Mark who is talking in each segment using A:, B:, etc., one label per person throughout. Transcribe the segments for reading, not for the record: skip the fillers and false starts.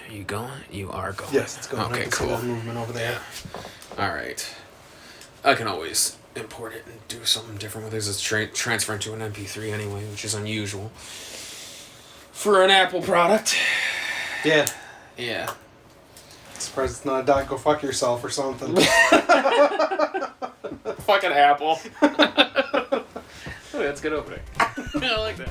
A: Are you going? You are going.
B: Yes, it's going.
A: Okay, cool.
B: Movement over there.
A: All right. I can always import it and do something different with it. It's transferring to an MP3 anyway, which is unusual for an Apple product.
B: Yeah.
A: Yeah.
B: Surprised it's not a dot go fuck yourself or something.
A: Fucking Apple. Oh, that's good opening. I like that.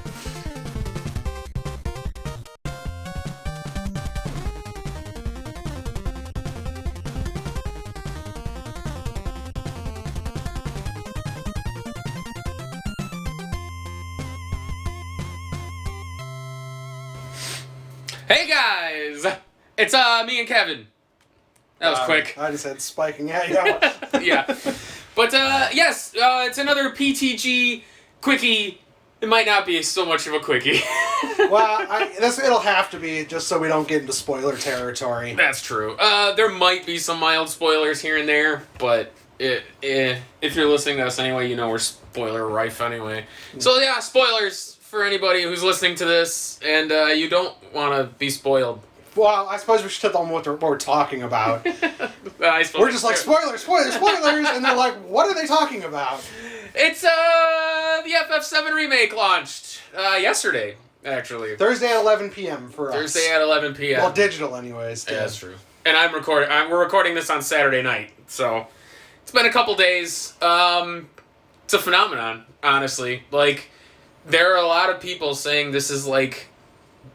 A: Hey guys! It's me and Kevin. That was quick.
B: I just had spiking at you.
A: Yeah. But yes, it's another PTG Quickie. It might not be so much of a Quickie.
B: Well, it'll have to be just so we don't get into spoiler territory.
A: That's true. There might be some mild spoilers here and there, but if you're listening to us anyway, you know we're spoiler rife anyway. So yeah, spoilers for anybody who's listening to this, and you don't want to be spoiled.
B: Well, I suppose we should tell them what we're talking about. We're just like, spoilers, and they're like, what are they talking about?
A: It's the FF7 Remake launched yesterday, actually.
B: Thursday at 11 p.m. for us.
A: Thursday at 11 p.m.
B: Well, digital anyways.
A: Yeah, that's true. And we're recording this on Saturday night, so it's been a couple days. It's a phenomenon, honestly. Like, there are a lot of people saying this is like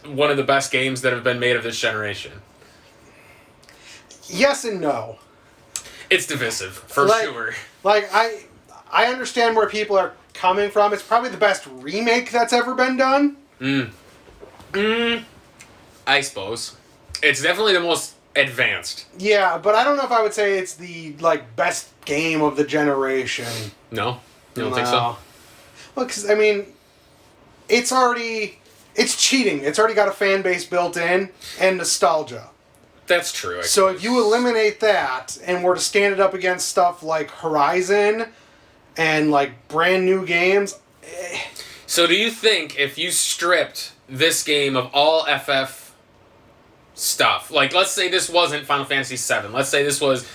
A: one of the best games that have been made of this generation.
B: Yes and no.
A: It's divisive, for sure.
B: Like, I understand where people are coming from. It's probably the best remake that's ever been done.
A: I suppose. It's definitely the most advanced.
B: Yeah, but I don't know if I would say it's the, best game of the generation.
A: No? You don't think so?
B: Well, because, I mean, it's cheating. It's already got a fan base built in and nostalgia.
A: That's true.
B: So if you eliminate that and were to stand it up against stuff like Horizon and brand new games.
A: So do you think if you stripped this game of all FF stuff, let's say this wasn't Final Fantasy VII, let's say this was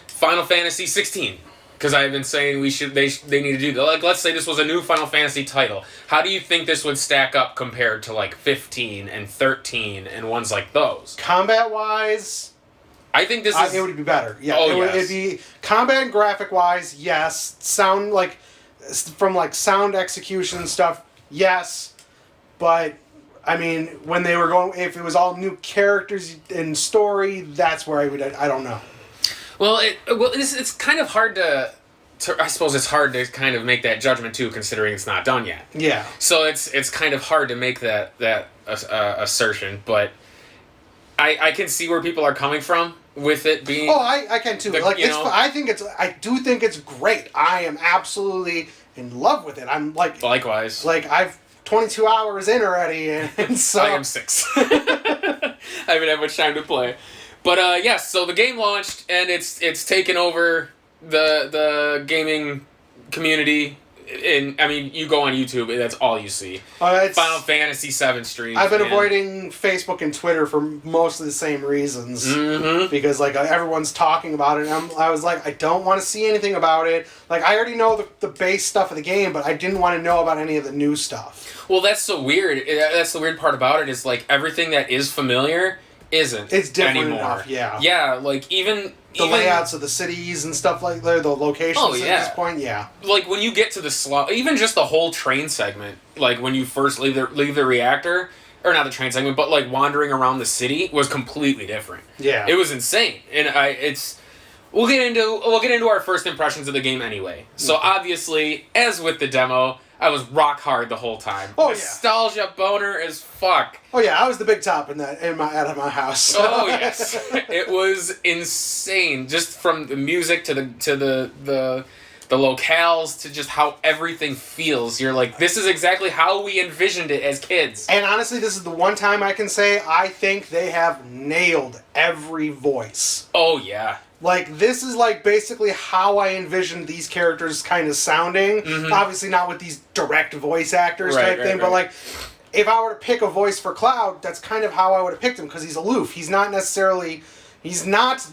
A: Final Fantasy 16, because I've been saying they need to do that. Let's say this was a new Final Fantasy title. How do you think this would stack up compared to 15 and 13 and ones like those?
B: Combat-wise,
A: I think it
B: would be better. Yeah,
A: yes.
B: It'd be combat and graphic-wise, yes. Sound from sound execution and stuff, yes. But I mean, when they were going, if it was all new characters and story, that's where I don't know.
A: Well, it's kind of hard to I suppose it's hard to kind of make that judgment too, considering it's not done yet.
B: Yeah.
A: So it's kind of hard to make that assertion, but I can see where people are coming from with it being.
B: Oh, I can too. I do think it's great. I am absolutely in love with it. I'm
A: likewise.
B: I've 22 hours in already, and so
A: I am 6. I haven't had much time to play. But yes, so the game launched and it's taken over the gaming community. And I mean, you go on YouTube, that's all you see. Final Fantasy VII streams.
B: I've been avoiding Facebook and Twitter for mostly the same reasons.
A: Mm-hmm.
B: Because everyone's talking about it, and I was like, I don't want to see anything about it. I already know the base stuff of the game, but I didn't want to know about any of the new stuff.
A: Well, that's so weird. That's the weird part about it is everything that is familiar isn't.
B: It's different
A: anymore.
B: enough, yeah.
A: Yeah, even
B: the layouts of the cities and stuff the locations at this point, yeah.
A: When you get to the even just the whole train segment, when you first leave the reactor, or not the train segment, but wandering around the city was completely different.
B: Yeah.
A: It was insane. And we'll get into our first impressions of the game anyway. So obviously, as with the demo, I was rock hard the whole time.
B: Oh,
A: Nostalgia boner as fuck.
B: Oh yeah, I was the big top at my house.
A: Oh yes, it was insane. Just from the music to the locales to just how everything feels. You're like, this is exactly how we envisioned it as kids.
B: And honestly, this is the one time I can say I think they have nailed every voice.
A: Oh yeah.
B: This is basically how I envisioned these characters kind of sounding. Mm-hmm. Obviously not with these direct voice actors type thing, but if I were to pick a voice for Cloud, that's kind of how I would have picked him, because he's aloof. He's not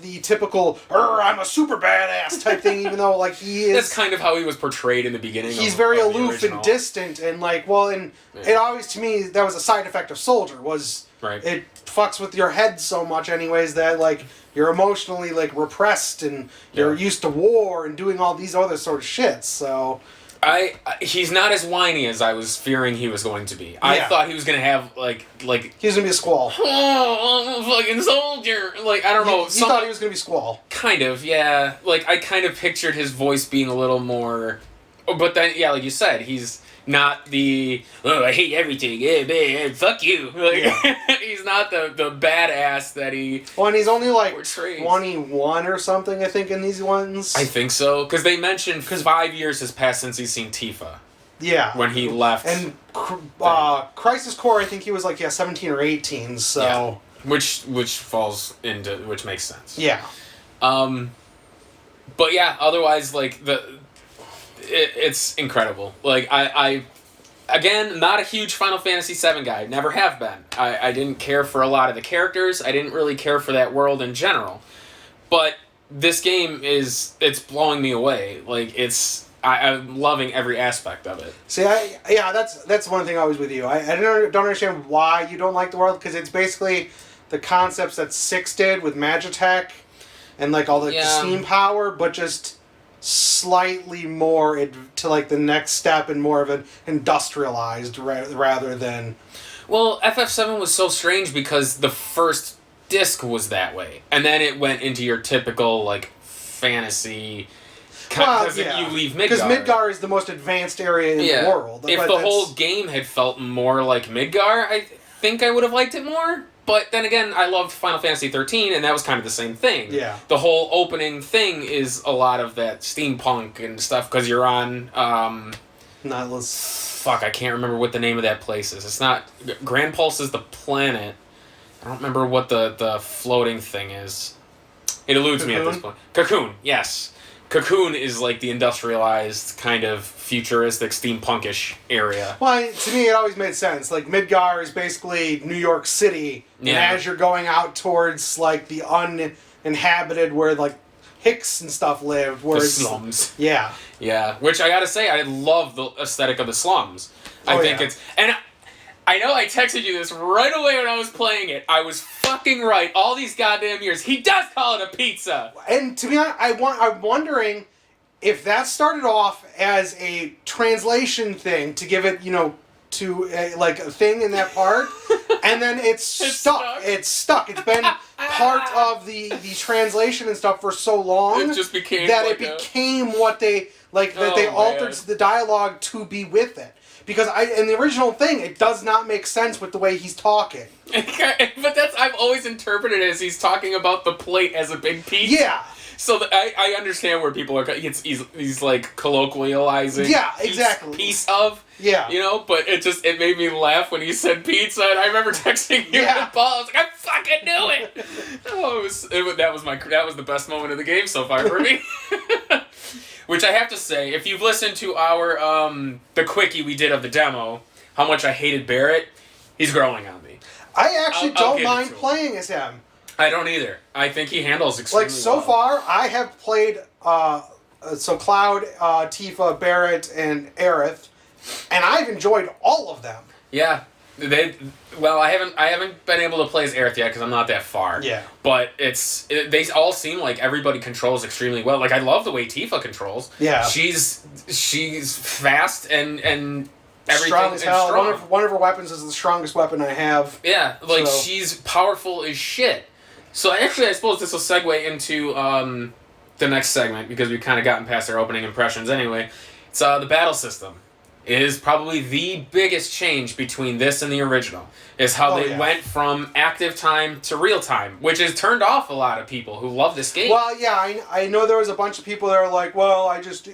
B: the typical, I'm a super badass type thing, even though, like, he is...
A: That's kind of how he was portrayed in the beginning.
B: He's very aloof and distant, and, like, it always, to me, that was a side effect of Soldier, was...
A: Right.
B: It fucks with your head so much anyways that, like, you're emotionally, like, repressed, and you're used to war and doing all these other sort of shits, so...
A: He's not as whiny as I was fearing he was going to be. I thought he was going to have, like...
B: He was going to be a Squall.
A: Oh, I'm a fucking soldier! Like, I don't know.
B: You thought he was going to be Squall.
A: Kind of, yeah. Like, I kind of pictured his voice being a little more... But then, yeah, like you said, he's not the, I hate everything, man, fuck you. Like, he's not the badass that he...
B: Well, and he's only like
A: portrays.
B: 21 or something, I think, in these ones.
A: I think so, because they mentioned 5 years has passed since he's seen Tifa.
B: Yeah.
A: When he left.
B: And Crisis Core, I think he was like, 17 or 18, so...
A: Yeah. Which falls into... Which makes sense.
B: Yeah.
A: But yeah, otherwise, like, it's incredible. Like, I again, not a huge Final Fantasy VII guy. Never have been. I didn't care for a lot of the characters. I didn't really care for that world in general. But this game it's blowing me away. Like, I'm loving every aspect of it.
B: See, that's one thing I was with you. I don't understand why you don't like the world, because it's basically the concepts that 6 did with Magitech and, like, all the steam power, but just slightly more to, like, the next step and more of an industrialized rather than...
A: Well, FF7 was so strange because the first disc was that way, and then it went into your typical, like, fantasy... Because you leave Midgar.
B: Because Midgar is the most advanced area in the world.
A: If the whole game had felt more like Midgar, I think I would have liked it more. But then again, I loved Final Fantasy 13, and that was kind of the same thing.
B: Yeah.
A: The whole opening thing is a lot of that steampunk and stuff, because you're on... Fuck, I can't remember what the name of that place is. It's not... Grand Pulse is the planet. I don't remember what the floating thing is. It eludes me at this point. Cocoon, yes. Cocoon is like the industrialized, kind of futuristic, steampunkish area.
B: Well, to me, it always made sense. Like, Midgar is basically New York City, and as you're going out towards, like, the uninhabited, where, like, Hicks and stuff lived, where
A: the slums.
B: Yeah.
A: Yeah, which I gotta say, I love the aesthetic of the slums. I think it's... And I know I texted you this right away when I was playing it. I was fucking right. All these goddamn years. He does call it a pizza.
B: And to be honest, I'm wondering if that started off as a translation thing to give it, to a thing in that part, and then it's stuck. It's stuck. It's been part of the translation and stuff for so long
A: it just became
B: that
A: like
B: it became what they they altered the dialogue to be with it. Because in the original thing, it does not make sense with the way he's talking.
A: But I've always interpreted it as he's talking about the plate as a big piece.
B: Yeah.
A: So I understand where people are... He's like colloquializing.
B: Yeah, exactly.
A: Piece of.
B: Yeah.
A: But it made me laugh when he said pizza, and I remember texting you and Paul. I was like, I fucking knew it! That was the best moment of the game so far for me. Which I have to say, if you've listened to our, the quickie we did of the demo, how much I hated Barrett, he's growing on me.
B: I actually don't mind playing as him.
A: I don't either. I think he handles extremely well.
B: So far, I have played, Cloud, Tifa, Barrett, and Aerith, and I've enjoyed all of them.
A: Yeah. I haven't been able to play as Aerith yet because I'm not that far.
B: Yeah.
A: But they all seem like everybody controls extremely well. Like, I love the way Tifa controls.
B: Yeah.
A: She's fast and everything.
B: Strong as hell.
A: Strong.
B: One of her weapons is the strongest weapon I have.
A: Yeah, she's powerful as shit. So actually, I suppose this will segue into the next segment, because we've kind of gotten past our opening impressions anyway. It's the battle system. Is probably the biggest change between this and the original. Is how they went from active time to real time, which has turned off a lot of people who love this game.
B: Well, yeah, I know there was a bunch of people that are like, well, I just...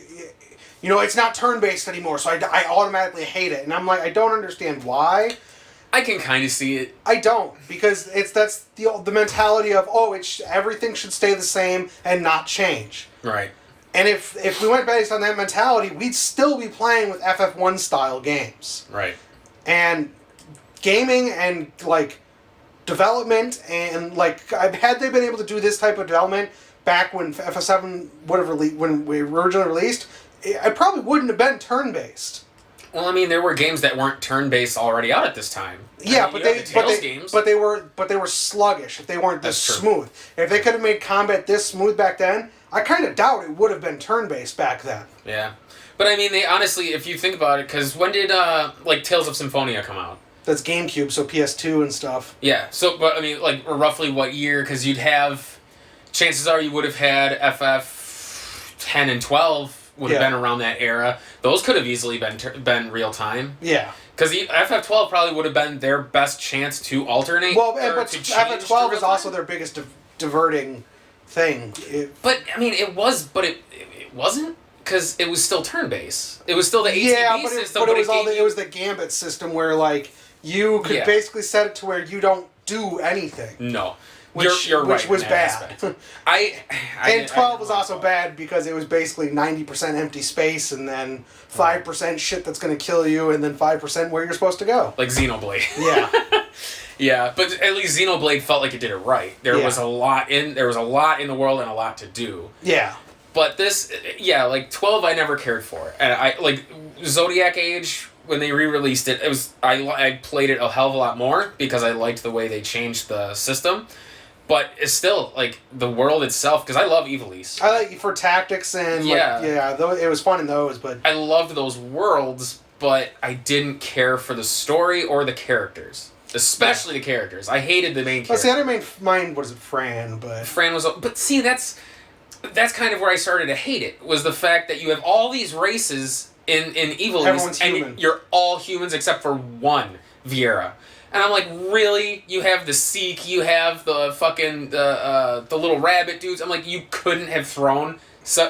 B: it's not turn-based anymore, so I automatically hate it. And I'm like, I don't understand why.
A: I can kind of see it.
B: I don't, because that's the mentality of, everything should stay the same and not change.
A: Right.
B: And if we went based on that mentality, we'd still be playing with FF1 style games.
A: Right.
B: And gaming and like development and like had they been able to do this type of development back when FF7 would have when we originally released, it probably wouldn't have been turn-based.
A: Well, I mean, there were games that weren't turn-based already out at this time.
B: Yeah,
A: I mean,
B: but they were sluggish if they weren't this smooth. If they could have made combat this smooth back then, I kind of doubt it would have been turn-based back then.
A: Yeah. But I mean, they honestly, if you think about it, because when did like Tales of Symphonia come out?
B: That's GameCube, so PS2 and stuff.
A: Yeah. So, but I mean, like roughly what year? Because you'd have, chances are you would have had FF 10 and 12 would have been around that era. Those could have easily been real time.
B: Yeah.
A: Because FF12 probably would have been their best chance to alternate.
B: Well, but FF12 is also their biggest diverting thing.
A: But I mean, it wasn't. Because it was still turn-based. It was still the ATB system.
B: But it was the Gambit system where like you could basically set it to where you don't do anything.
A: No.
B: Which
A: right
B: was bad.
A: And
B: 12 was also bad because it was basically 90% empty space and then 5% shit that's going to kill you and then 5% where you're supposed to go.
A: Like Xenoblade.
B: Yeah.
A: Yeah, but at least Xenoblade felt like it did it right. There was a lot in the world and a lot to do.
B: Yeah.
A: But this, like 12 I never cared for. And I like Zodiac Age, when they re-released it, I played it a hell of a lot more because I liked the way they changed the system. But it's still, like, the world itself, because I love Ivalice.
B: I like for tactics and, it was fun in those, but...
A: I loved those worlds, but I didn't care for the story or the characters. Especially the characters. I hated the main character.
B: Well, see, I didn't mind, what is it, Fran, but...
A: Fran was... But see, that's kind of where I started to hate it, was the fact that you have all these races in Ivalice,
B: everyone's
A: and
B: human.
A: You're all humans except for one, Viera. And I'm like, really? You have the Seek, you have the fucking, the little rabbit dudes. I'm like, you couldn't have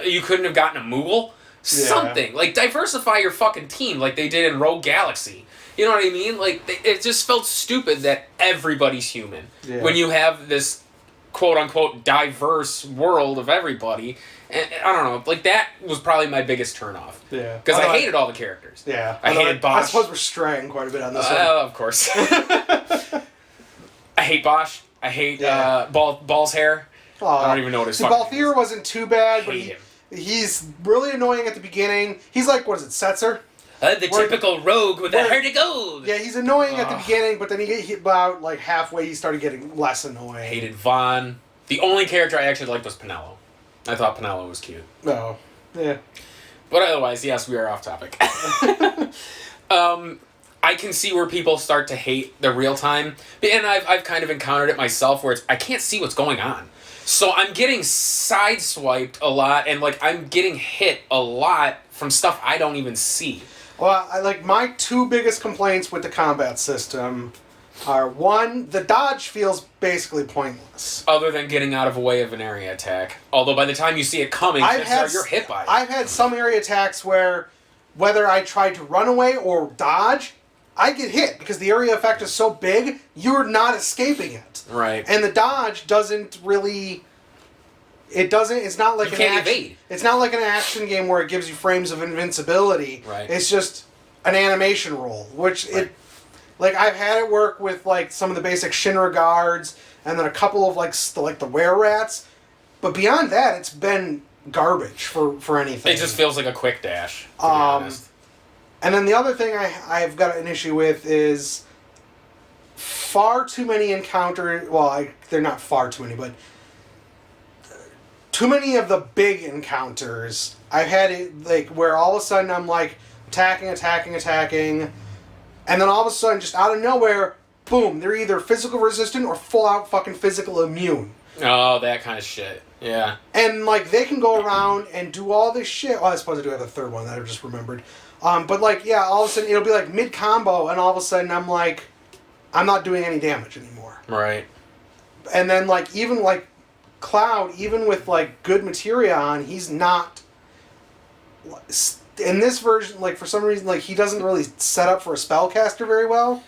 A: you couldn't have gotten a Moogle? Something. Like, diversify your fucking team like they did in Rogue Galaxy. You know what I mean? Like, it just felt stupid that everybody's human. Yeah. When you have this quote-unquote diverse world of everybody. And I don't know, like that was probably my biggest turnoff.
B: Yeah.
A: Because I hated all the characters.
B: Yeah.
A: I hated Bosch.
B: I suppose we're straying quite a bit on this one.
A: Of course. I hate Bosch. I hate Ball's hair. I don't even know what his fucking
B: name is. Balthier wasn't too bad, but he's really annoying at the beginning. He's like, what is it, Setzer?
A: The typical rogue with a heart of gold.
B: Yeah, he's annoying at the beginning, but then about like halfway he started getting less annoying.
A: I hated Vaughn. The only character I actually liked was Pinello. I thought Pinello was cute.
B: Oh, yeah.
A: But otherwise, yes, we are off topic. I can see where people start to hate the real time, and I've kind of encountered it myself where I can't see what's going on. So I'm getting sideswiped a lot, and like I'm getting hit a lot from stuff I don't even see.
B: Well, my two biggest complaints with the combat system are, one, the dodge feels basically pointless.
A: Other than getting out of the way of an area attack. Although by the time you see it coming, you're hit by it.
B: I've had some area attacks where, whether I tried to run away or dodge, I get hit because the area effect is so big, you're not escaping it.
A: Right.
B: And the dodge doesn't really... It's not like
A: evade.
B: It's not like an action game where it gives you frames of invincibility.
A: Right.
B: It's just an animation roll, like I've had it work with like some of the basic Shinra guards and then a couple of like the were-rats, but beyond that, it's been garbage for anything.
A: It just feels like a quick dash. To be honest.
B: And then the other thing I've got an issue with is far too many encounters. Well, they're not far too many, but too many of the big encounters. I've had it like where all of a sudden I'm like attacking, and then all of a sudden, just out of nowhere, boom, they're either physical resistant or full out fucking physical immune.
A: Oh, that kind of shit. Yeah.
B: And like they can go around and do all this shit. Well, I suppose I do have a third one that I just remembered. But like, yeah, all of a sudden it'll be like mid combo, and all of a sudden I'm like, I'm not doing any damage anymore.
A: Right.
B: And then like even like Cloud, even with like good materia on, he's not. In this version, like for some reason, like he doesn't really set up for a spellcaster very well,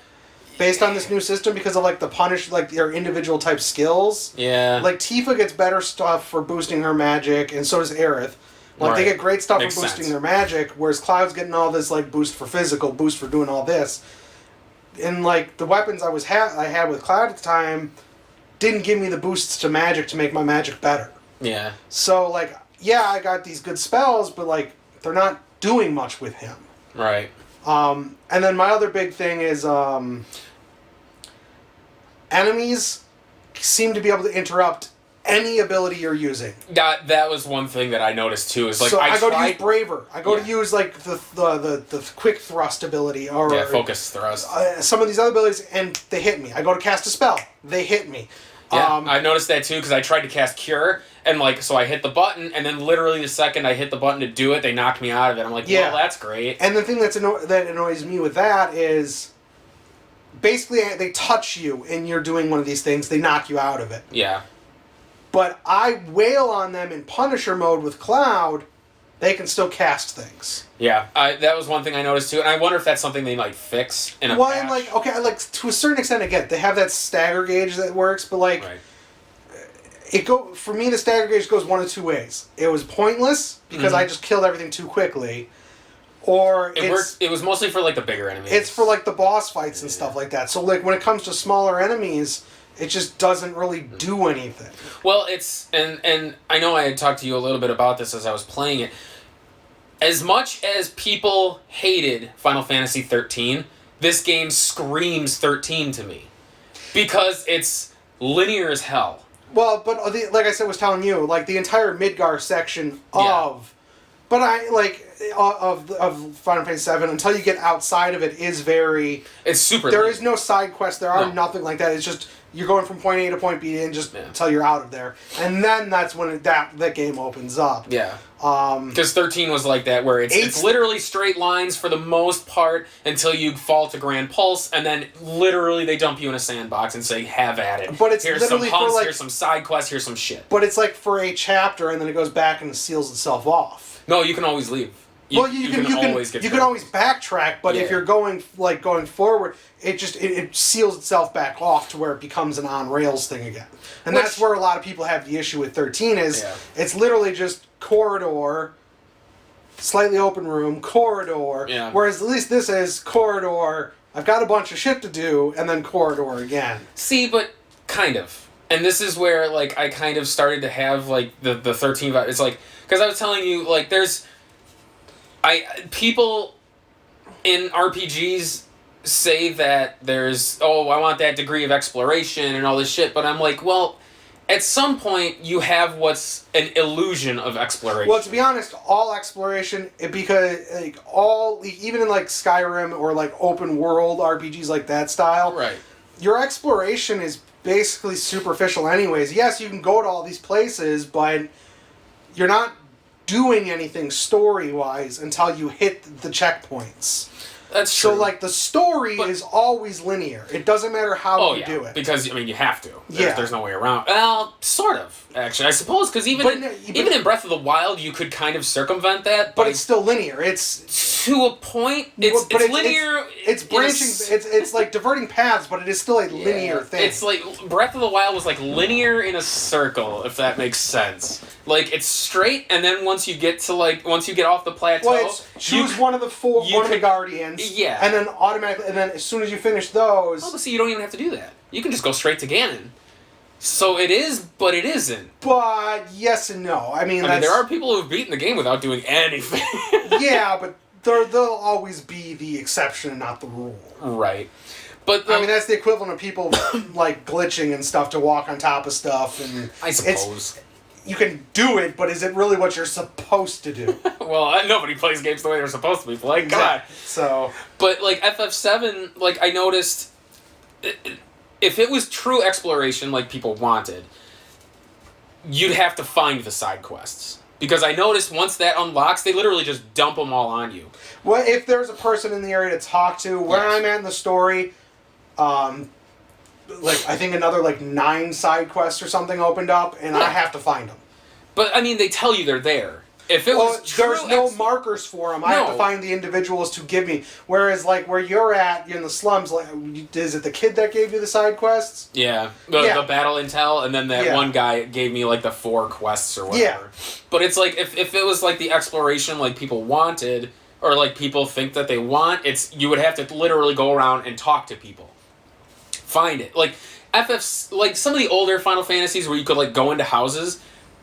B: based on this new system because of like the punish, like their individual type skills.
A: Yeah.
B: Like Tifa gets better stuff for boosting her magic, and so does Aerith. Like they get great stuff for boosting their magic, whereas Cloud's getting all this like boost for physical, boost for doing all this. and like the weapons I had with Cloud at the time didn't give me the boosts to magic to make my magic better.
A: Yeah.
B: So like, yeah, I got these good spells, but like they're not doing much with him.
A: Right.
B: And then my other big thing is enemies seem to be able to interrupt any ability you're using.
A: That was one thing that I noticed too. Is like
B: so I go to use Braver. I go
A: Yeah.
B: to use like the quick thrust ability or
A: focus thrust.
B: Some of these other abilities, and they hit me. I go to cast a spell, they hit me.
A: Yeah, I noticed that too because I tried to cast Cure and like so I hit the button and then literally the second I hit the button to do it, they knocked me out of it. I'm like, well, that's great.
B: And the thing that annoys me with that is basically they touch you and you're doing one of these things, they knock you out of it.
A: Yeah.
B: But I wail on them in Punisher mode with Cloud, they can still cast things.
A: Yeah, that was one thing I noticed too, and I wonder if that's something they might fix in a patch.
B: And like, okay, like to a certain extent, I get it. They have that stagger gauge that works, but like, for me, the stagger gauge goes one of two ways. It was pointless because I just killed everything too quickly, or
A: it worked. It was mostly for like the bigger enemies.
B: It's for like the boss fights and stuff like that. So like when it comes to smaller enemies, it just doesn't really do anything.
A: Well, it's and I know I had talked to you a little bit about this as I was playing it. As much as people hated Final Fantasy 13, this game screams 13 to me. Because it's linear as hell.
B: Well, but like I said, was telling you, like the entire Midgar section of... But of Final Fantasy 7, until you get outside of it, is very...
A: It's super
B: There
A: linear.
B: is no side quest, there are nothing like that. It's just... You're going from point A to point B and just until you're out of there. And then that's when that game opens up.
A: Yeah. Because 13 was like that, where it's literally straight lines for the most part until you fall to Grand Pulse, and then literally they dump you in a sandbox and say, have at it.
B: But it's
A: here's
B: literally
A: some hunts,
B: for
A: here's some side quests, here's some shit.
B: But it's like for a chapter, and then it goes back and seals itself off.
A: No, you can always leave. You can always
B: backtrack, but if you're going forward, it seals itself back off to where it becomes an on rails thing again. And that's where a lot of people have the issue with 13 is it's literally just corridor, slightly open room, corridor.
A: Yeah.
B: Whereas at least this is corridor, I've got a bunch of shit to do, and then corridor again.
A: See, but kind of. And this is where like I kind of started to have like the 13 vibe. It's like because I was telling you like there's people in RPGs say that there's, I want that degree of exploration and all this shit, but I'm like, well, at some point you have what's an illusion of exploration.
B: Well, to be honest, all exploration, because like even in like Skyrim or like open world RPGs like that style,
A: right?
B: Your exploration is basically superficial anyways. Yes, you can go to all these places, but you're not doing anything story-wise until you hit the checkpoints.
A: That's true.
B: So, like, the story is always linear. It doesn't matter how you do it.
A: Because, I mean, you have to. There's no way around. Well, sort of, actually. I suppose, because even in Breath of the Wild, you could kind of circumvent that.
B: But it's still linear. It's...
A: To a point, it's linear.
B: It's branching. It's like diverting paths, but it is still a linear thing.
A: It's like Breath of the Wild was like linear in a circle, if that makes sense. Like it's straight, and then once you get off the plateau,
B: choose one of the guardians, and then automatically, and then as soon as you finish those,
A: but see, you don't even have to do that. You can just go straight to Ganon. So it is, but it isn't.
B: But yes and no. I mean,
A: there are people who've beaten the game without doing anything.
B: Yeah, but there'll always be the exception and not the rule.
A: Right. But
B: I mean, that's the equivalent of people like glitching and stuff to walk on top of stuff. And
A: I suppose.
B: You can do it, but is it really what you're supposed to do?
A: Well, nobody plays games the way they're supposed to be played. God.
B: So.
A: But like FF7, like I noticed, if it was true exploration like people wanted, you'd have to find the side quests. Because I noticed once that unlocks, they literally just dump them all on you.
B: Well, if there's a person in the area to talk to, where I'm at in the story, I think another 9 side quests or something opened up, and I have to find them.
A: But I mean, they tell you they're there. If it was true,
B: there's no markers for them. I have to find the individuals to give me. Whereas, where you're at, you're in the slums. Is it the kid that gave you the side quests?
A: Yeah, the battle intel, and then that one guy gave me the 4 quests or whatever. Yeah. But it's if it was the exploration people wanted, or like people think that they want. You would have to literally go around and talk to people, find it. Like FF's, like some of the older Final Fantasies where you could like go into houses.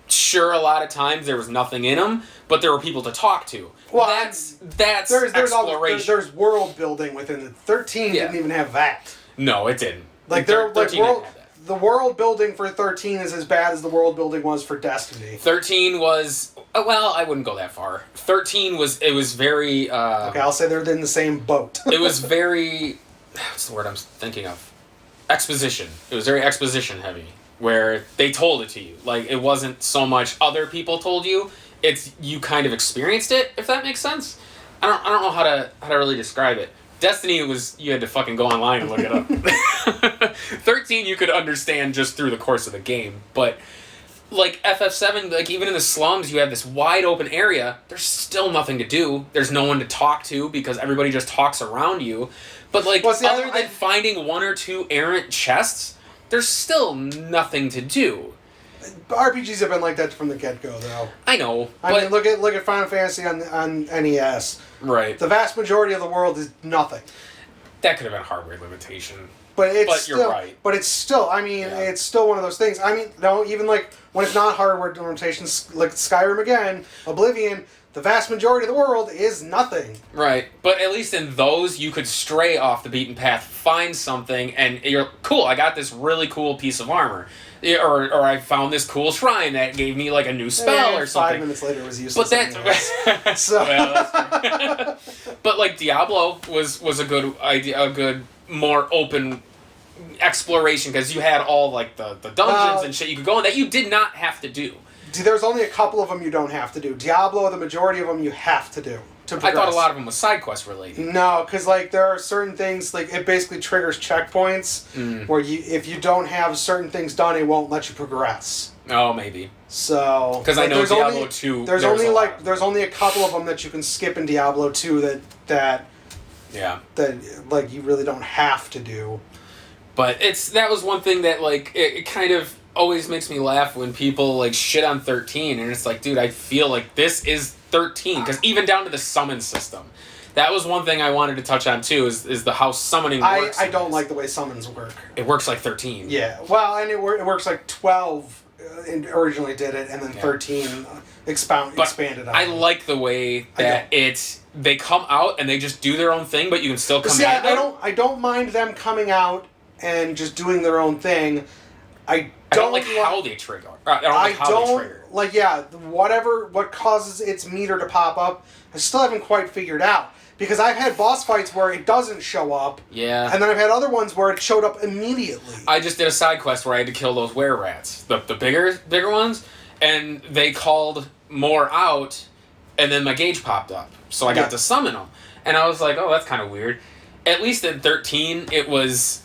A: Sure, a lot of times there was nothing in them, but there were people to talk to. Well, that's exploration.
B: There's world building within it. 13 didn't even have that.
A: No, it didn't.
B: Like the world building for 13 is as bad as the world building was for Destiny.
A: 13 was I wouldn't go that far. 13 was very
B: okay, I'll say they're in the same boat.
A: It was very what's the word I'm thinking of? Exposition. It was very exposition heavy. Where they told it to you. Like, it wasn't so much other people told you, it's you kind of experienced it, if that makes sense. I don't know how to really describe it. Destiny was, you had to fucking go online and look it up. 13 you could understand just through the course of the game, but like FF7, like even in the slums you have this wide open area, there's still nothing to do. There's no one to talk to because everybody just talks around you. But like, other than finding one or two errant chests, there's still nothing to do.
B: RPGs have been like that from the get-go, though.
A: I know.
B: I mean, look at Final Fantasy on NES.
A: Right.
B: The vast majority of the world is nothing.
A: That could have been a hardware limitation.
B: But
A: you're right.
B: But it's still, I mean, it's still one of those things. I mean, no, even like when it's not hardware limitations, like Skyrim again, Oblivion, the vast majority of the world is nothing.
A: Right. But at least in those, you could stray off the beaten path, find something, and you're, cool, I got this really cool piece of armor. Or I found this cool shrine that gave me like a new spell or something.
B: 5 minutes later it was useless.
A: But that's...
B: so.
A: Well, but like Diablo was a good idea, a good, more open exploration, because you had all like the dungeons and shit you could go in that you did not have to do.
B: There's only a couple of them you don't have to do. Diablo, the majority of them you have to do to progress.
A: I thought a lot of them was side quest related.
B: No, because like there are certain things, like it basically triggers checkpoints where if you don't have certain things done, it won't let you progress.
A: Oh, maybe.
B: So
A: because I know Diablo 2.
B: There's only a couple of them that you can skip in Diablo 2 that like you really don't have to do.
A: But that was one thing that like it kind of always makes me laugh when people like shit on 13, and it's like, dude, I feel like this is 13, because even down to the summon system, that was one thing I wanted to touch on too, is the how summoning works.
B: I don't like the way summons work.
A: It works like 13.
B: Yeah, well, and it works like 12 originally did it, and then 13 expanded on
A: I
B: it.
A: like the way that they come out and they just do their own thing, but you can still come at them.
B: I don't mind them coming out and just doing their own thing. I don't like
A: how they trigger. I don't like how they trigger.
B: Like, what causes its meter to pop up, I still haven't quite figured out. Because I've had boss fights where it doesn't show up.
A: Yeah.
B: And then I've had other ones where it showed up immediately.
A: I just did a side quest where I had to kill those were-rats. The bigger ones. And they called more out, and then my gauge popped up. So I got to summon them. And I was like, oh, that's kind of weird. At least in 13, it was...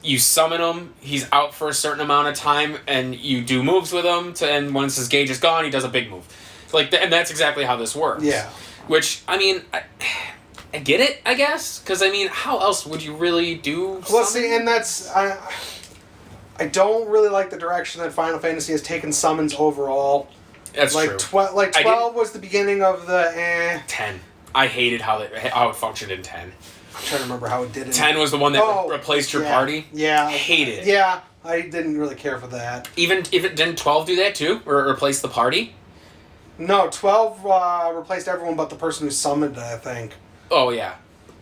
A: You summon him, he's out for a certain amount of time, and you do moves with him, and once his gauge is gone, he does a big move. And that's exactly how this works.
B: Yeah.
A: Which, I mean, I get it, I guess, because, I mean, how else would you really do
B: Well, see, and that's... I don't really like the direction that Final Fantasy has taken summons overall.
A: That's
B: true. 12 was the beginning of the
A: 10. I hated how it functioned in 10.
B: I'm trying to remember how it did it.
A: 10 was the one that replaced your party.
B: Yeah.
A: I hated it.
B: Yeah, I didn't really care for that.
A: Even if it didn't 12 do that too? Or replace the party?
B: No, 12 replaced everyone but the person who summoned it, I think.
A: Oh, yeah.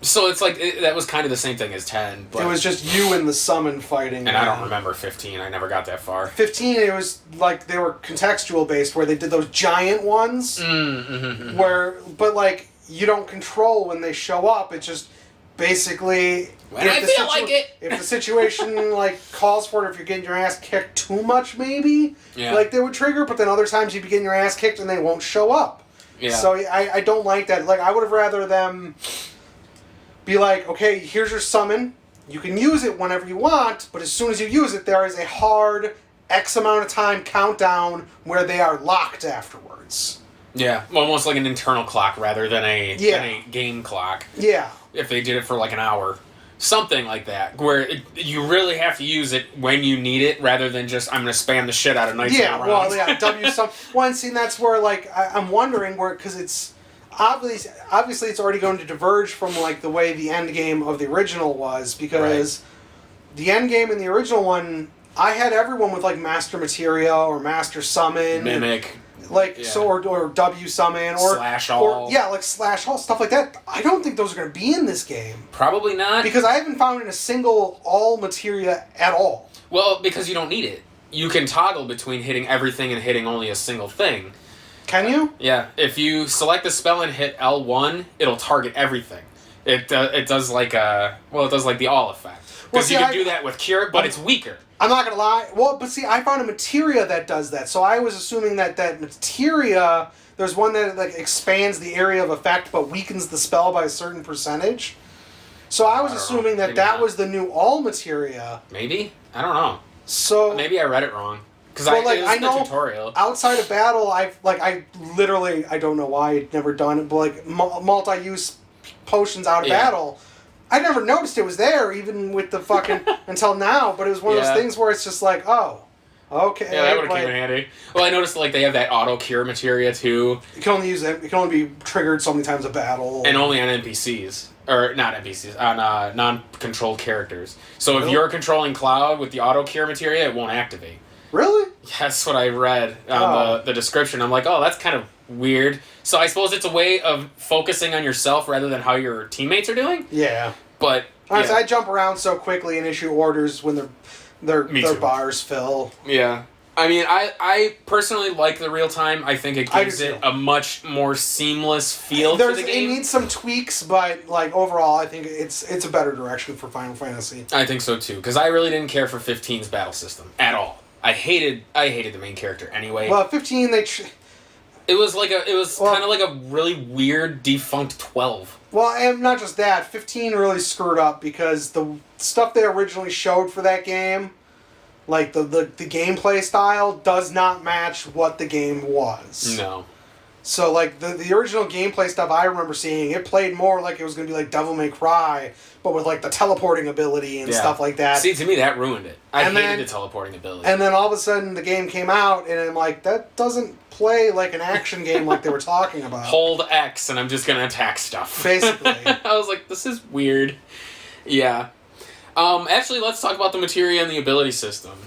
A: So it's like, that was kind of the same thing as 10. But...
B: It was just you and the summon fighting.
A: And I don't remember 15. I never got that far.
B: 15, it was like they were contextual based, where they did those giant ones. But like, you don't control when they show up. It's just... Basically, if the situation like calls for it, if you're getting your ass kicked too much, maybe like they would trigger. But then other times you'd be getting your ass kicked and they won't show up. Yeah. So I don't like that. Like I would have rather them be like, okay, here's your summon. You can use it whenever you want, but as soon as you use it, there is a hard X amount of time countdown where they are locked afterwards.
A: Yeah, almost like an internal clock rather than a game clock.
B: Yeah.
A: If they did it for like an hour. Something like that, where you really have to use it when you need it, rather than just, I'm going to spam the shit out of nights.
B: Well, W some... Well, and see, that's where, like, I'm wondering where, because it's... obviously it's already going to diverge from like the way the end game of the original was, because the end game in the original one, I had everyone with like Master Materia or Master Summon,
A: Mimic,
B: or W Summon or
A: Slash All,
B: like Slash All, stuff like that. I don't think those are going to be in this game.
A: Probably not,
B: because I haven't found in a single all materia at all.
A: Well, because you don't need it. You can toggle between hitting everything and hitting only a single thing.
B: Can you?
A: Yeah. If you select the spell and hit L1, it'll target everything. It does like the all effect. Because you can do that with Cure, but it's weaker.
B: I'm not gonna lie. Well, but see, I found a materia that does that, so I was assuming that materia. There's one that like expands the area of effect, but weakens the spell by a certain percentage. So I was assuming that was the new all materia.
A: Maybe? I don't know.
B: So
A: maybe I read it wrong. Because
B: I
A: know the tutorial.
B: Outside of battle, I don't know why I'd never done it, but like multi-use potions out of battle, I never noticed it was there, even with the fucking until now. But it was one of those things where it's just like, oh, okay.
A: Yeah, that would have came in handy. Well, I noticed like they have that auto cure materia too.
B: You can only use it. It can only be triggered so many times a battle,
A: and only on NPCs. Or not NPCs, on non-controlled characters. So if you're controlling Cloud with the auto cure materia, it won't activate.
B: Really?
A: That's what I read on the description. I'm like, oh, that's kind of weird. So I suppose it's a way of focusing on yourself rather than how your teammates are doing?
B: Yeah.
A: But
B: honestly, I jump around so quickly and issue orders when their bars fill.
A: Yeah. I mean, I personally like the real time. I think it gives it a much more seamless feel for the game.
B: It needs some tweaks, but like overall, I think it's a better direction for Final Fantasy.
A: I think so too, because I really didn't care for 15's battle system at all. I hated the main character anyway.
B: Well, 15
A: it was kind of like a really weird defunct 12.
B: Well, and not just that, 15 really screwed up because the stuff they originally showed for that game, like the gameplay style, does not match what the game was.
A: No.
B: So like the original gameplay stuff I remember seeing, it played more like it was going to be like Devil May Cry, but with like the teleporting ability and stuff like that.
A: See, to me that ruined it. I hated the teleporting ability.
B: And then all of a sudden the game came out and I'm like, that doesn't play like an action game like they were talking about.
A: Hold X and I'm just going to attack stuff.
B: Basically.
A: I was like, this is weird. Yeah. Actually, let's talk about the materia and the ability system.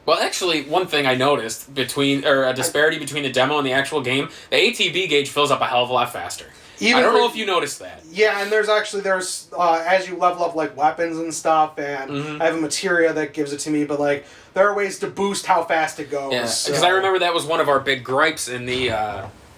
A: Well, actually, one thing I noticed a disparity between the demo and the actual game, the ATB gauge fills up a hell of a lot faster. I don't know if you noticed that.
B: Yeah, and there's as you level up like weapons and stuff, and I have a materia that gives it to me, but like there are ways to boost how fast it goes.
A: Yeah, because I remember that was one of our big gripes in the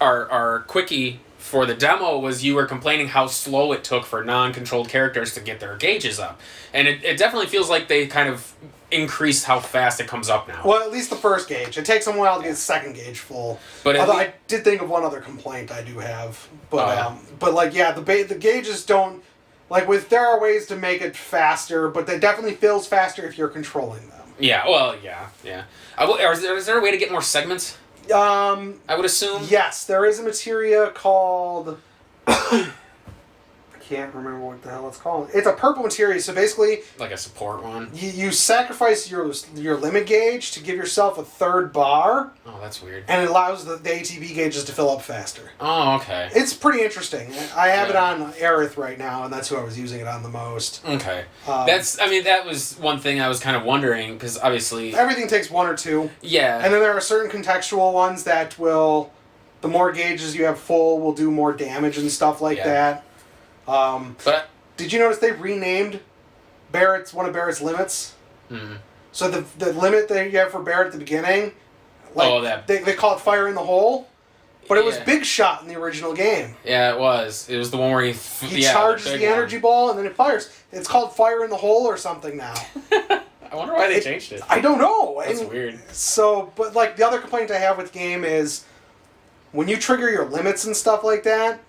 A: our Quickie for the demo was you were complaining how slow it took for non-controlled characters to get their gauges up. And it definitely feels like they kind of increased how fast it comes up now.
B: Well, at least the first gauge. It takes them a while to get the second gauge full. But although I did think of one other complaint I do have. But like, yeah, the gauges don't... Like, there are ways to make it faster, but it definitely feels faster if you're controlling them.
A: Yeah, well, yeah. Is there a way to get more segments? I would assume.
B: Yes, there is a materia called... I can't remember what the hell it's called. It's a purple materia, so basically...
A: Like a support one?
B: You sacrifice your limit gauge to give yourself a third bar.
A: Oh, that's weird.
B: And it allows the ATB gauges to fill up faster.
A: Oh, okay.
B: It's pretty interesting. I have it on Aerith right now, and that's who I was using it on the most.
A: Okay. That was one thing I was kind of wondering, because obviously...
B: Everything takes one or two.
A: Yeah.
B: And then there are certain contextual ones that will... The more gauges you have full will do more damage and stuff like that. But did you notice they renamed one of Barrett's limits? Mm-hmm. So the limit that you have for Barrett at the beginning, they call it Fire in the Hole, but it was Big Shot in the original game.
A: Yeah, it was. It was the one where he
B: charges the energy ball and then it fires. It's called Fire in the Hole or something now.
A: I wonder why they changed it.
B: I don't know.
A: That's weird.
B: So, but like the other complaint I have with the game is when you trigger your limits and stuff like that,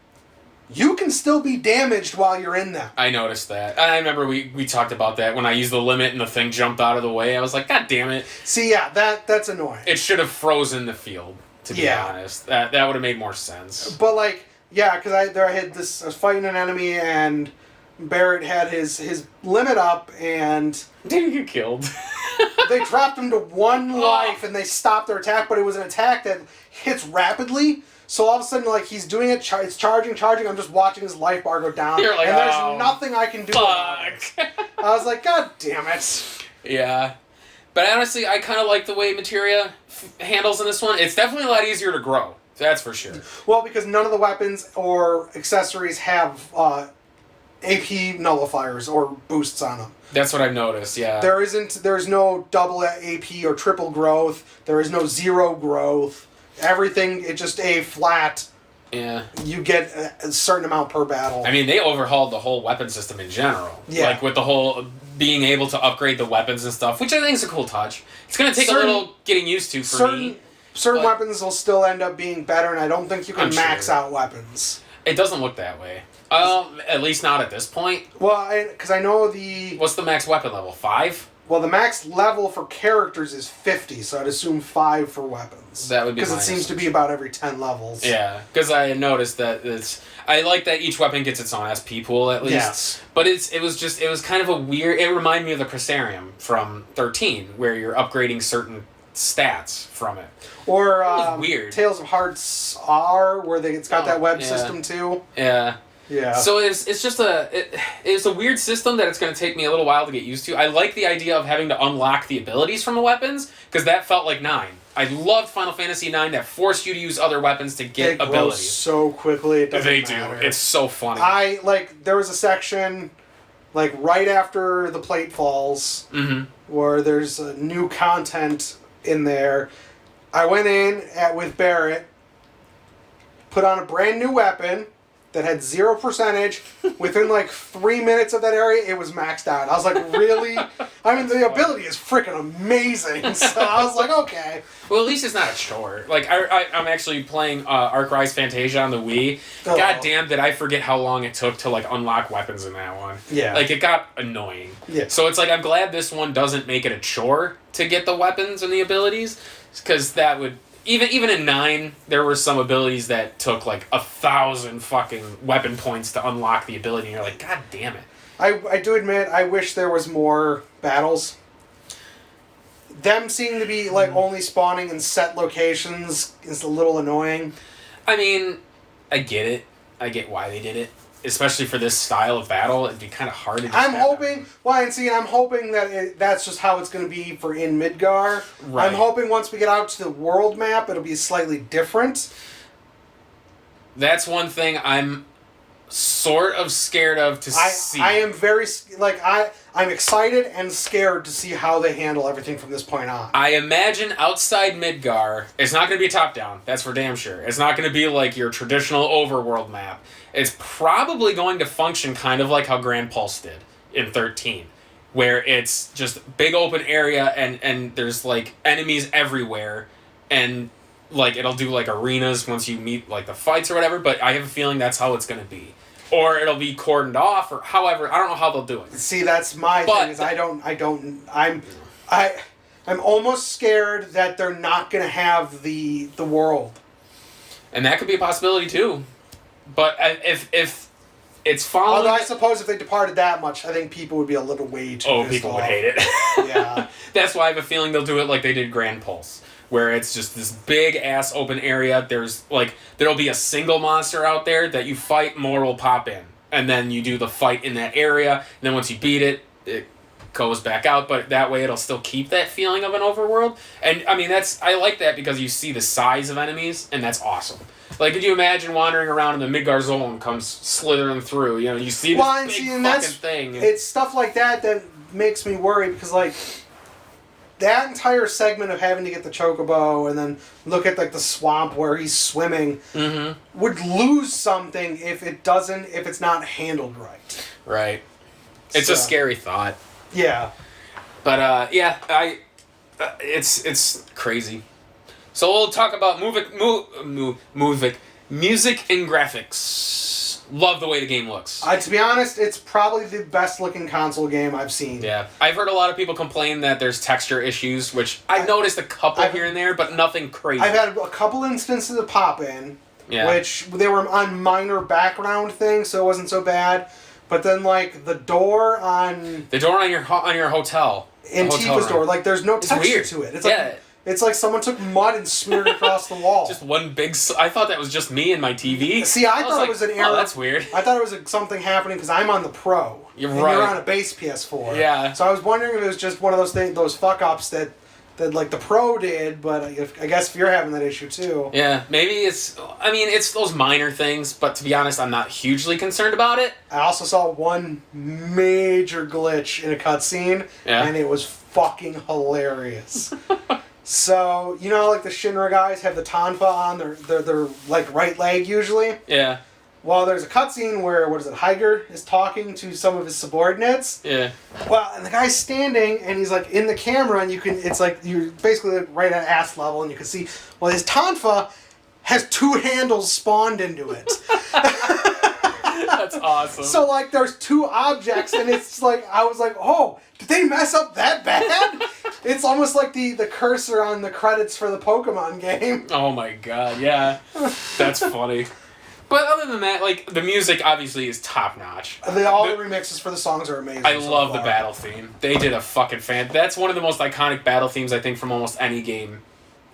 B: you can still be damaged while you're in them.
A: I noticed that. I remember we talked about that when I used the limit and the thing jumped out of the way. I was like, God damn it.
B: See, yeah, that's annoying.
A: It should have frozen the field, to be honest. That would have made more sense.
B: But like, yeah, because I was fighting an enemy and Barrett had his limit up and...
A: Didn't get killed.
B: they dropped him to 1 life and they stopped their attack, but it was an attack that hits rapidly. So all of a sudden, like, he's doing it, it's charging, I'm just watching his life bar go down.
A: You're like,
B: and there's nothing I can do about
A: fuck.
B: it. I was like, God damn it.
A: Yeah. But honestly, I kind of like the way Materia handles in this one. It's definitely a lot easier to grow. That's for sure.
B: Well, because none of the weapons or accessories have AP nullifiers or boosts on them.
A: That's what I've noticed, yeah.
B: There's no double AP or triple growth. There is no 0 growth. Everything, it's just a flat.
A: Yeah.
B: You get a certain amount per battle.
A: I mean, they overhauled the whole weapon system in general.
B: Yeah.
A: Like, with the whole being able to upgrade the weapons and stuff, which I think is a cool touch. It's going to take a little getting used to for me.
B: Certain weapons will still end up being better, and I don't think you can max out weapons.
A: It doesn't look that way. At least not at this point.
B: Well, because I know the...
A: What's the max weapon level? 5?
B: Well, the max level for characters is 50, so I'd assume 5 for weapons.
A: That would be
B: because it seems to be about every 10 levels.
A: Yeah, because I noticed that it's... I like that each weapon gets its own SP pool, at least.
B: Yes.
A: But it was kind of a weird... It reminded me of the Crystarium from 13, where you're upgrading certain stats from it.
B: Or
A: weird.
B: Tales of Hearts R, where it's got that web system too.
A: Yeah.
B: Yeah.
A: So it's just it's a weird system that it's going to take me a little while to get used to. I like the idea of having to unlock the abilities from the weapons, because that felt like 9. I loved Final Fantasy 9 that forced you to use other weapons to get abilities.
B: They grow so quickly, it doesn't matter.
A: It's so funny.
B: There was a section, like, right after the plate falls, where there's new content in there. I went in with Barrett, put on a brand new weapon that had 0%. Within like 3 minutes of that area, it was maxed out. I was like, really? I mean, the ability is freaking amazing. So I was like, okay.
A: Well, at least it's not a chore. Like, I'm actually playing Arc Rise Fantasia on the Wii.
B: Oh.
A: God damn, did I forget how long it took to, like, unlock weapons in that one.
B: Yeah.
A: Like, it got annoying.
B: Yeah.
A: So it's like, I'm glad this one doesn't make it a chore to get the weapons and the abilities, because that would... Even in 9, there were some abilities that took, like, 1,000 fucking weapon points to unlock the ability, and you're like, God damn it.
B: I do admit, I wish there was more battles. Them seeming to be, like, only spawning in set locations is a little annoying.
A: I mean, I get it. I get why they did it. Especially for this style of battle, it'd be kind of hard to just
B: I'm hoping that that's just how it's going to be for in Midgar.
A: Right.
B: I'm hoping once we get out to the world map, it'll be slightly different.
A: That's one thing I'm sort of scared of to see.
B: I am very, like, I'm excited and scared to see how they handle everything from this point on.
A: I imagine outside Midgar, it's not going to be top-down. That's for damn sure. It's not going to be like your traditional overworld map. It's probably going to function kind of like how Grand Pulse did in 13, where it's just big open area and there's, like, enemies everywhere, and, like, it'll do, like, arenas once you meet, like, the fights or whatever, but I have a feeling that's how it's going to be. Or it'll be cordoned off, or however, I don't know how they'll do it.
B: See, that's my thing, is I'm almost scared that they're not going to have the world.
A: And that could be a possibility, too. But if it's following...
B: Although I suppose if they departed that much, I think people would be a little way too pissed
A: people
B: off.
A: would hate it.
B: Yeah.
A: That's why I have a feeling they'll do it like they did Grand Pulse, where it's just this big-ass open area. There'll be a single monster out there that you fight, more will pop in. And then you do the fight in that area, and then once you beat it, it goes back out, but that way it'll still keep that feeling of an overworld. And, I mean, I like that because you see the size of enemies, and that's awesome. Like, could you imagine wandering around in the Midgar zone, comes slithering through, you know, you see this big fucking thing.
B: It's stuff like that makes me worry, because, like, that entire segment of having to get the chocobo and then look at, like, the swamp where he's swimming would lose something if it's not handled right.
A: Right. It's a scary thought.
B: Yeah.
A: But, it's crazy. So we'll talk about music and graphics. Love the way the game looks.
B: To be honest, it's probably the best looking console game I've seen.
A: Yeah. I've heard a lot of people complain that there's texture issues, which I've noticed a couple here and there, but nothing crazy.
B: I've had a couple instances of pop-in,
A: which
B: they were on minor background things, so it wasn't so bad. But then, like, the door on
A: your hotel.
B: in Tifa's
A: room.
B: door, like, there's no
A: It's
B: texture
A: weird.
B: to it. It's
A: Yeah.
B: like it's like someone took mud and smeared it across the wall.
A: Just one big. I thought that was just me and my TV.
B: See, I thought it was an error.
A: Oh, that's weird.
B: I thought it was something happening because I'm on the Pro.
A: You're
B: and
A: right.
B: You're on a base PS4.
A: Yeah.
B: So I was wondering if it was just one of those things, those fuck ups that like the Pro did, but I guess if you're having that issue too.
A: Yeah, maybe it's. I mean, it's those minor things, but to be honest, I'm not hugely concerned about it.
B: I also saw one major glitch in a cutscene, and it was fucking hilarious. So, you know, like the Shinra guys have the tonfa on their like right leg usually.
A: Yeah.
B: Well, there's a cutscene where Higer is talking to some of his subordinates.
A: Yeah.
B: Well, and the guy's standing and he's like in the camera, and it's like you're basically right at ass level, and you can see his tonfa has 2 handles spawned into it.
A: That's awesome.
B: So like there's 2 objects, and it's like I was like, oh, did they mess up that bad? It's almost like the cursor on the credits for the Pokemon game.
A: Oh my god, yeah. That's funny. But other than that, like, the music obviously is top notch.
B: The remixes for the songs are amazing.
A: I love the battle theme. They did a fucking That's one of the most iconic battle themes, I think, from almost any game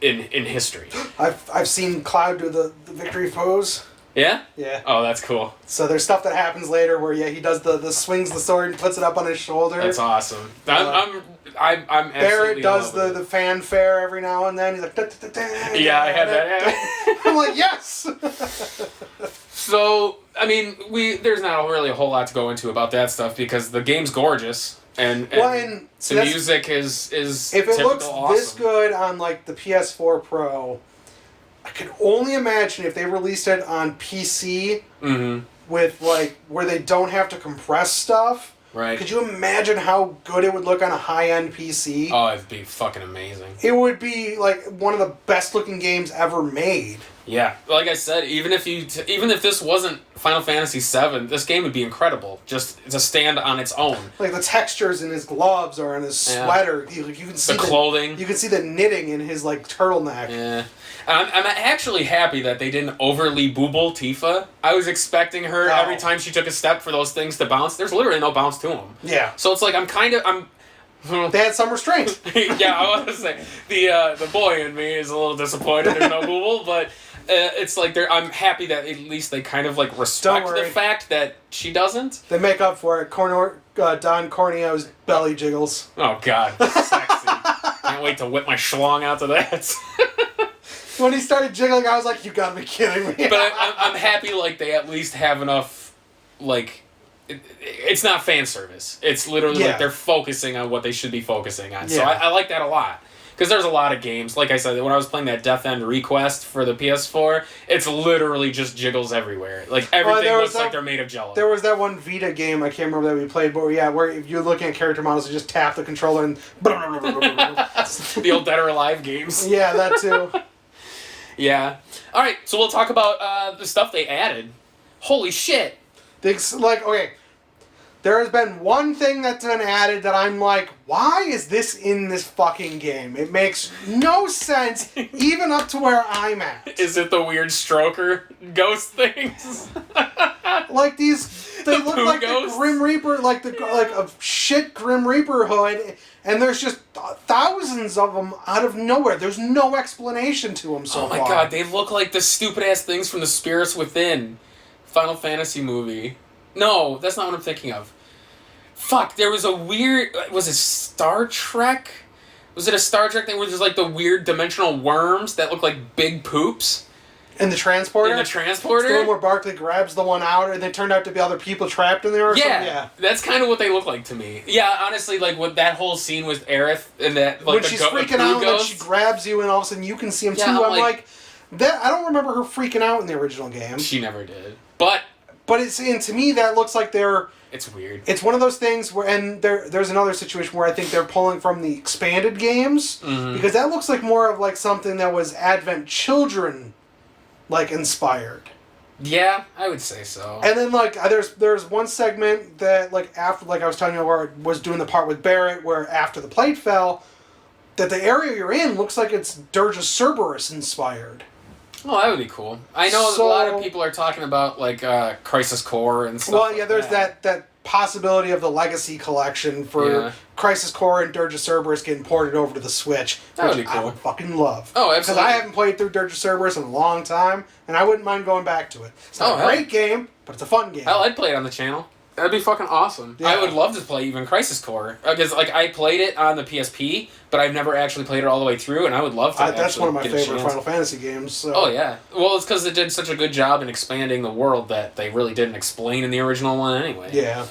A: in history.
B: I've seen Cloud do the victory pose.
A: Yeah?
B: Yeah.
A: Oh, that's cool.
B: So there's stuff that happens later where he does the swings the sword and puts it up on his shoulder.
A: That's awesome. I'm
B: Barrett does the fanfare every now and then. He's like,
A: yeah, I have that.
B: I'm like, yes.
A: So, I mean, there's not really a whole lot to go into about that stuff because the game's gorgeous and the music is
B: if it looks
A: awesome.
B: This good on like the PS4 Pro, I could only imagine if they released it on PC with like where they don't have to compress stuff.
A: Right.
B: Could you imagine how good it would look on a high-end PC?
A: Oh, it'd be fucking amazing.
B: It would be like one of the best-looking games ever made.
A: Yeah, like I said, even if this wasn't Final Fantasy VII, this game would be incredible. Just to stand on its own.
B: Like the textures in his gloves or in his sweater, you can see
A: the clothing.
B: You can see the knitting in his like turtleneck.
A: Yeah, I'm actually happy that they didn't overly booble Tifa. I was expecting her every time she took a step for those things to bounce. There's literally no bounce to them.
B: Yeah.
A: So it's like
B: They had some restraint.
A: Yeah, I was to say the boy in me is a little disappointed there's no booble, but. It's like I'm happy that at least they kind of like respect the fact that she doesn't.
B: They make up for it. Don Corneo's belly jiggles.
A: Oh god, sexy! Can't wait to whip my schlong out to that.
B: When he started jiggling, I was like, "You gotta be kidding me!"
A: But I'm happy like they at least have enough like. It's not fan service. It's literally like they're focusing on what they should be focusing on. Yeah. So I like that a lot. Because there's a lot of games, like I said, when I was playing that Death End Request for the PS4, it's literally just jiggles everywhere. Like, everything looks like they're made of Jello.
B: There was that one Vita game, I can't remember that we played, but where if you're looking at character models, you just tap the controller and...
A: The old Dead or Alive games.
B: Yeah, that too.
A: Yeah. Alright, so we'll talk about the stuff they added. Holy shit!
B: Okay... There has been one thing that's been added that I'm like, why is this in this fucking game? It makes no sense, even up to where I'm at.
A: Is it the weird stroker ghost things?
B: Like they look like ghosts? The Grim Reaper, like a shit Grim Reaper hood, and there's just thousands of them out of nowhere. There's no explanation to them so far.
A: Oh my god, they look like the stupid ass things from the Spirits Within Final Fantasy movie. No, that's not what I'm thinking of. Fuck, there was a weird... Was it Star Trek? Was it a Star Trek thing where there's like the weird dimensional worms that look like big poops?
B: In the transporter?
A: In the transporter?
B: It's the one where Barkley grabs the one out and they turned out to be other people trapped in there or something? Yeah,
A: that's kind of what they look like to me. Yeah, honestly, like with that whole scene with Aerith and that... Like,
B: when she's freaking out and then she grabs you and all of a sudden you can see him too. I'm like... I don't remember her freaking out in the original game.
A: She never did. But
B: to me that looks like they're...
A: It's weird.
B: It's one of those things where... And there's another situation where I think they're pulling from the expanded games. Mm-hmm. Because that looks like more of like something that was Advent Children like inspired.
A: Yeah, I would say so.
B: And then like there's one segment that like after like I was telling you where I was doing the part with Barrett where after the plate fell, that the area you're in looks like it's Dirge of Cerberus inspired.
A: Oh, that would be cool. I know a lot of people are talking about like Crisis Core and stuff.
B: Well, yeah, there's that possibility of the Legacy Collection for Crisis Core and Dirge of Cerberus getting ported over to the Switch,
A: that would be
B: which
A: cool.
B: I would fucking love.
A: Oh, absolutely.
B: Because I haven't played through Dirge of Cerberus in a long time, and I wouldn't mind going back to it. It's not a great game, but it's a fun game.
A: Hell, I'd play it on the channel. That'd be fucking awesome. Yeah. I would love to play even Crisis Core. Because, like, I played it on the PSP, but I've never actually played it all the way through, and I would love to
B: that's one of my favorite Final Fantasy games. So.
A: Oh, yeah. Well, it's because it did such a good job in expanding the world that they really didn't explain in the original one anyway.
B: Yeah.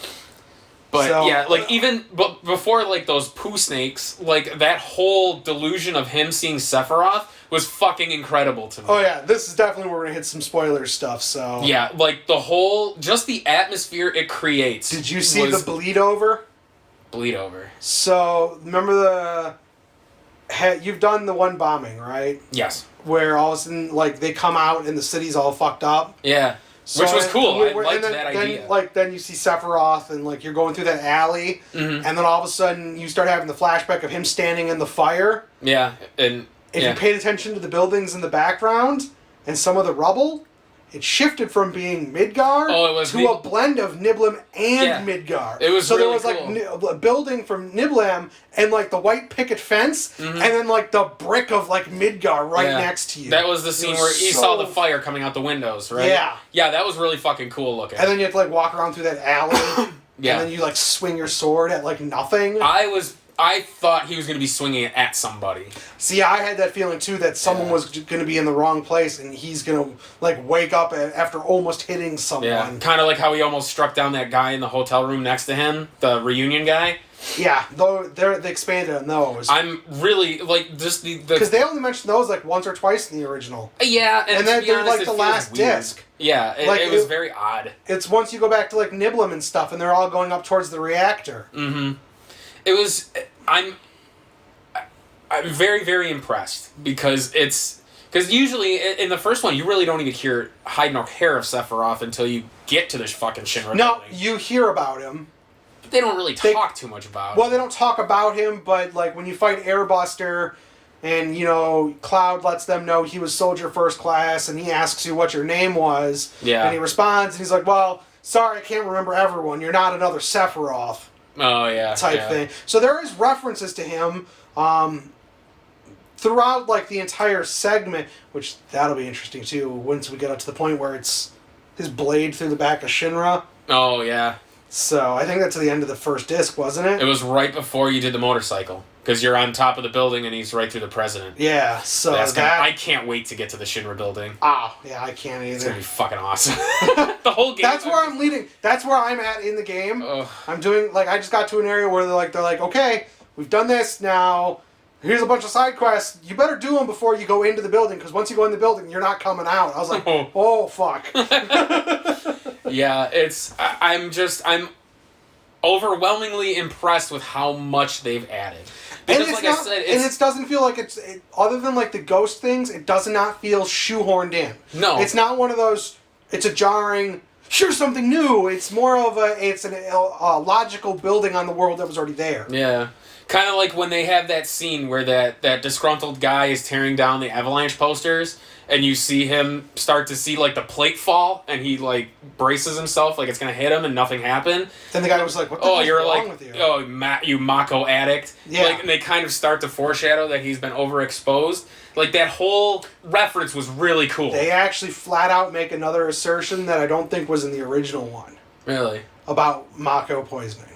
A: But, yeah, like, even before, like, those poo snakes, like, that whole delusion of him seeing Sephiroth was fucking incredible to me.
B: Oh, yeah. This is definitely where we're going to hit some spoiler stuff, so...
A: Yeah, like, the whole... Just the atmosphere it creates.
B: Did you see the bleed over?
A: Bleed over.
B: So, remember the... You've done the one bombing, right?
A: Yes.
B: Where all of a sudden, like, they come out and the city's all fucked up.
A: Yeah.
B: So,
A: which was cool. I liked that idea.
B: Then you see Sephiroth, and like you're going through that alley, and then all of a sudden you start having the flashback of him standing in the fire.
A: Yeah, and
B: if you paid attention to the buildings in the background and some of the rubble, it shifted from being Midgar to a blend of Nibelheim and Midgar.
A: It was
B: so
A: really
B: there was like a building from Nibelheim and like the white picket fence, and then like the brick of like Midgar next to you.
A: That was the scene where you saw the fire coming out the windows, right?
B: Yeah.
A: Yeah, that was really fucking cool looking.
B: And then you have to like walk around through that alley, and then you like swing your sword at like nothing.
A: I thought he was going to be swinging it at somebody.
B: See, I had that feeling too that someone was going to be in the wrong place and he's going to like wake up after almost hitting someone.
A: Yeah, kind of like how he almost struck down that guy in the hotel room next to him, the reunion guy.
B: Yeah, though they expanded on those.
A: I'm really like just the
B: because they only mentioned those like once or twice in the original.
A: Yeah,
B: and then they're like the last disc.
A: Yeah, it was very odd.
B: It's once you go back to like Nibelheim and stuff, and they're all going up towards the reactor.
A: Mm-hmm. It was. I'm very, very impressed because usually in the first one you really don't even hear hide nor hair of Sephiroth until you get to this fucking Shinra building.
B: You hear about him.
A: But they don't really talk too much about him.
B: Well, they don't talk about him, but like when you fight Airbuster, and you know Cloud lets them know he was Soldier First Class, and he asks you what your name was. Yeah. And he responds, and he's like, "Well, sorry, I can't remember everyone. You're not another Sephiroth."
A: Oh, yeah.
B: Type thing. So there is references to him throughout like the entire segment, which that'll be interesting too once we get up to the point where it's his blade through the back of Shinra.
A: Oh, yeah.
B: So I think that's the end of the first disc, wasn't it?
A: It was right before you did the motorcycle. Because you're on top of the building and he's right through the president.
B: Yeah, so
A: I can't wait to get to the Shinra building.
B: Oh, yeah, I can't either.
A: It's going to be fucking awesome. The whole game.
B: That's where I'm leading. That's where I'm at in the game. I'm doing, like, I just got to an area where they're like, okay, we've done this now. Here's a bunch of side quests. You better do them before you go into the building, because once you go in the building, you're not coming out. I was like, oh fuck.
A: Yeah, I'm overwhelmingly impressed with how much they've added. Because,
B: it doesn't feel like other than like the ghost things, it does not feel shoehorned in.
A: No.
B: It's not one of those, it's a jarring, here's something new. It's more of a logical building on the world that was already there.
A: Yeah. Kind of like when they have that scene where that disgruntled guy is tearing down the Avalanche posters, and you see him start to see like the plate fall, and he like braces himself like it's gonna hit him, and nothing happened.
B: Then the guy was like, "What the hell is wrong with you?
A: Oh, you Mako addict!" Yeah. Like, and they kind of start to foreshadow that he's been overexposed. Like that whole reference was really cool.
B: They actually flat out make another assertion that I don't think was in the original one.
A: Really?
B: About Mako poisoning.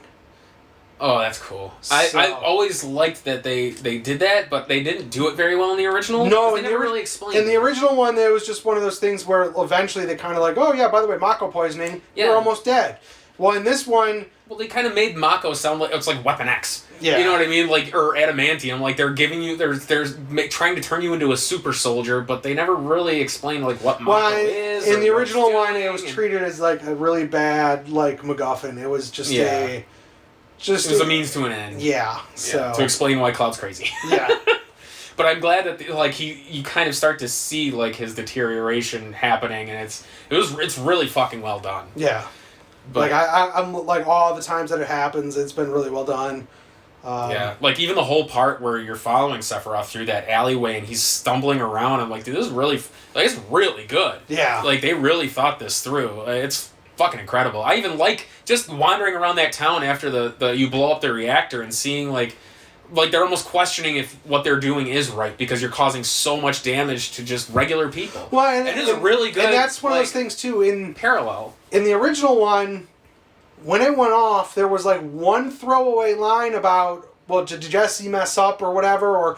A: Oh, that's cool. I always liked that they did that, but they didn't do it very well in the original.
B: No,
A: they never really explained.
B: In the original one, it was just one of those things where eventually they kind of like, oh yeah, by the way, Mako poisoning, you're almost dead. Well, in this one...
A: Well, they kind of made Mako sound like it's like Weapon X.
B: Yeah.
A: You know what I mean? Like, or adamantium. Like, they're giving you... They're trying to turn you into a super soldier, but they never really explained, like, what Mako is.
B: In the original one, it was treated as, like, a really bad, like, MacGuffin. It was just it was a
A: means to an end.
B: Yeah. So
A: to explain why Cloud's crazy.
B: Yeah.
A: But I'm glad that like you kind of start to see like his deterioration happening, and it's really fucking well done.
B: Yeah. But like I'm like all the times that it happens, it's been really well done.
A: Yeah, like even the whole part where you're following Sephiroth through that alleyway and he's stumbling around. I'm like, dude, this is really, like, it's really good.
B: Yeah.
A: Like, they really thought this through. It's fucking incredible. I even like just wandering around that town after the you blow up the reactor and seeing, like they're almost questioning if what they're doing is right because you're causing so much damage to just regular people.
B: Well, and
A: it is really good.
B: And that's one
A: like,
B: of those things, too, in
A: parallel.
B: In the original one, when it went off, there was like one throwaway line about, well, did Jessie mess up or whatever, or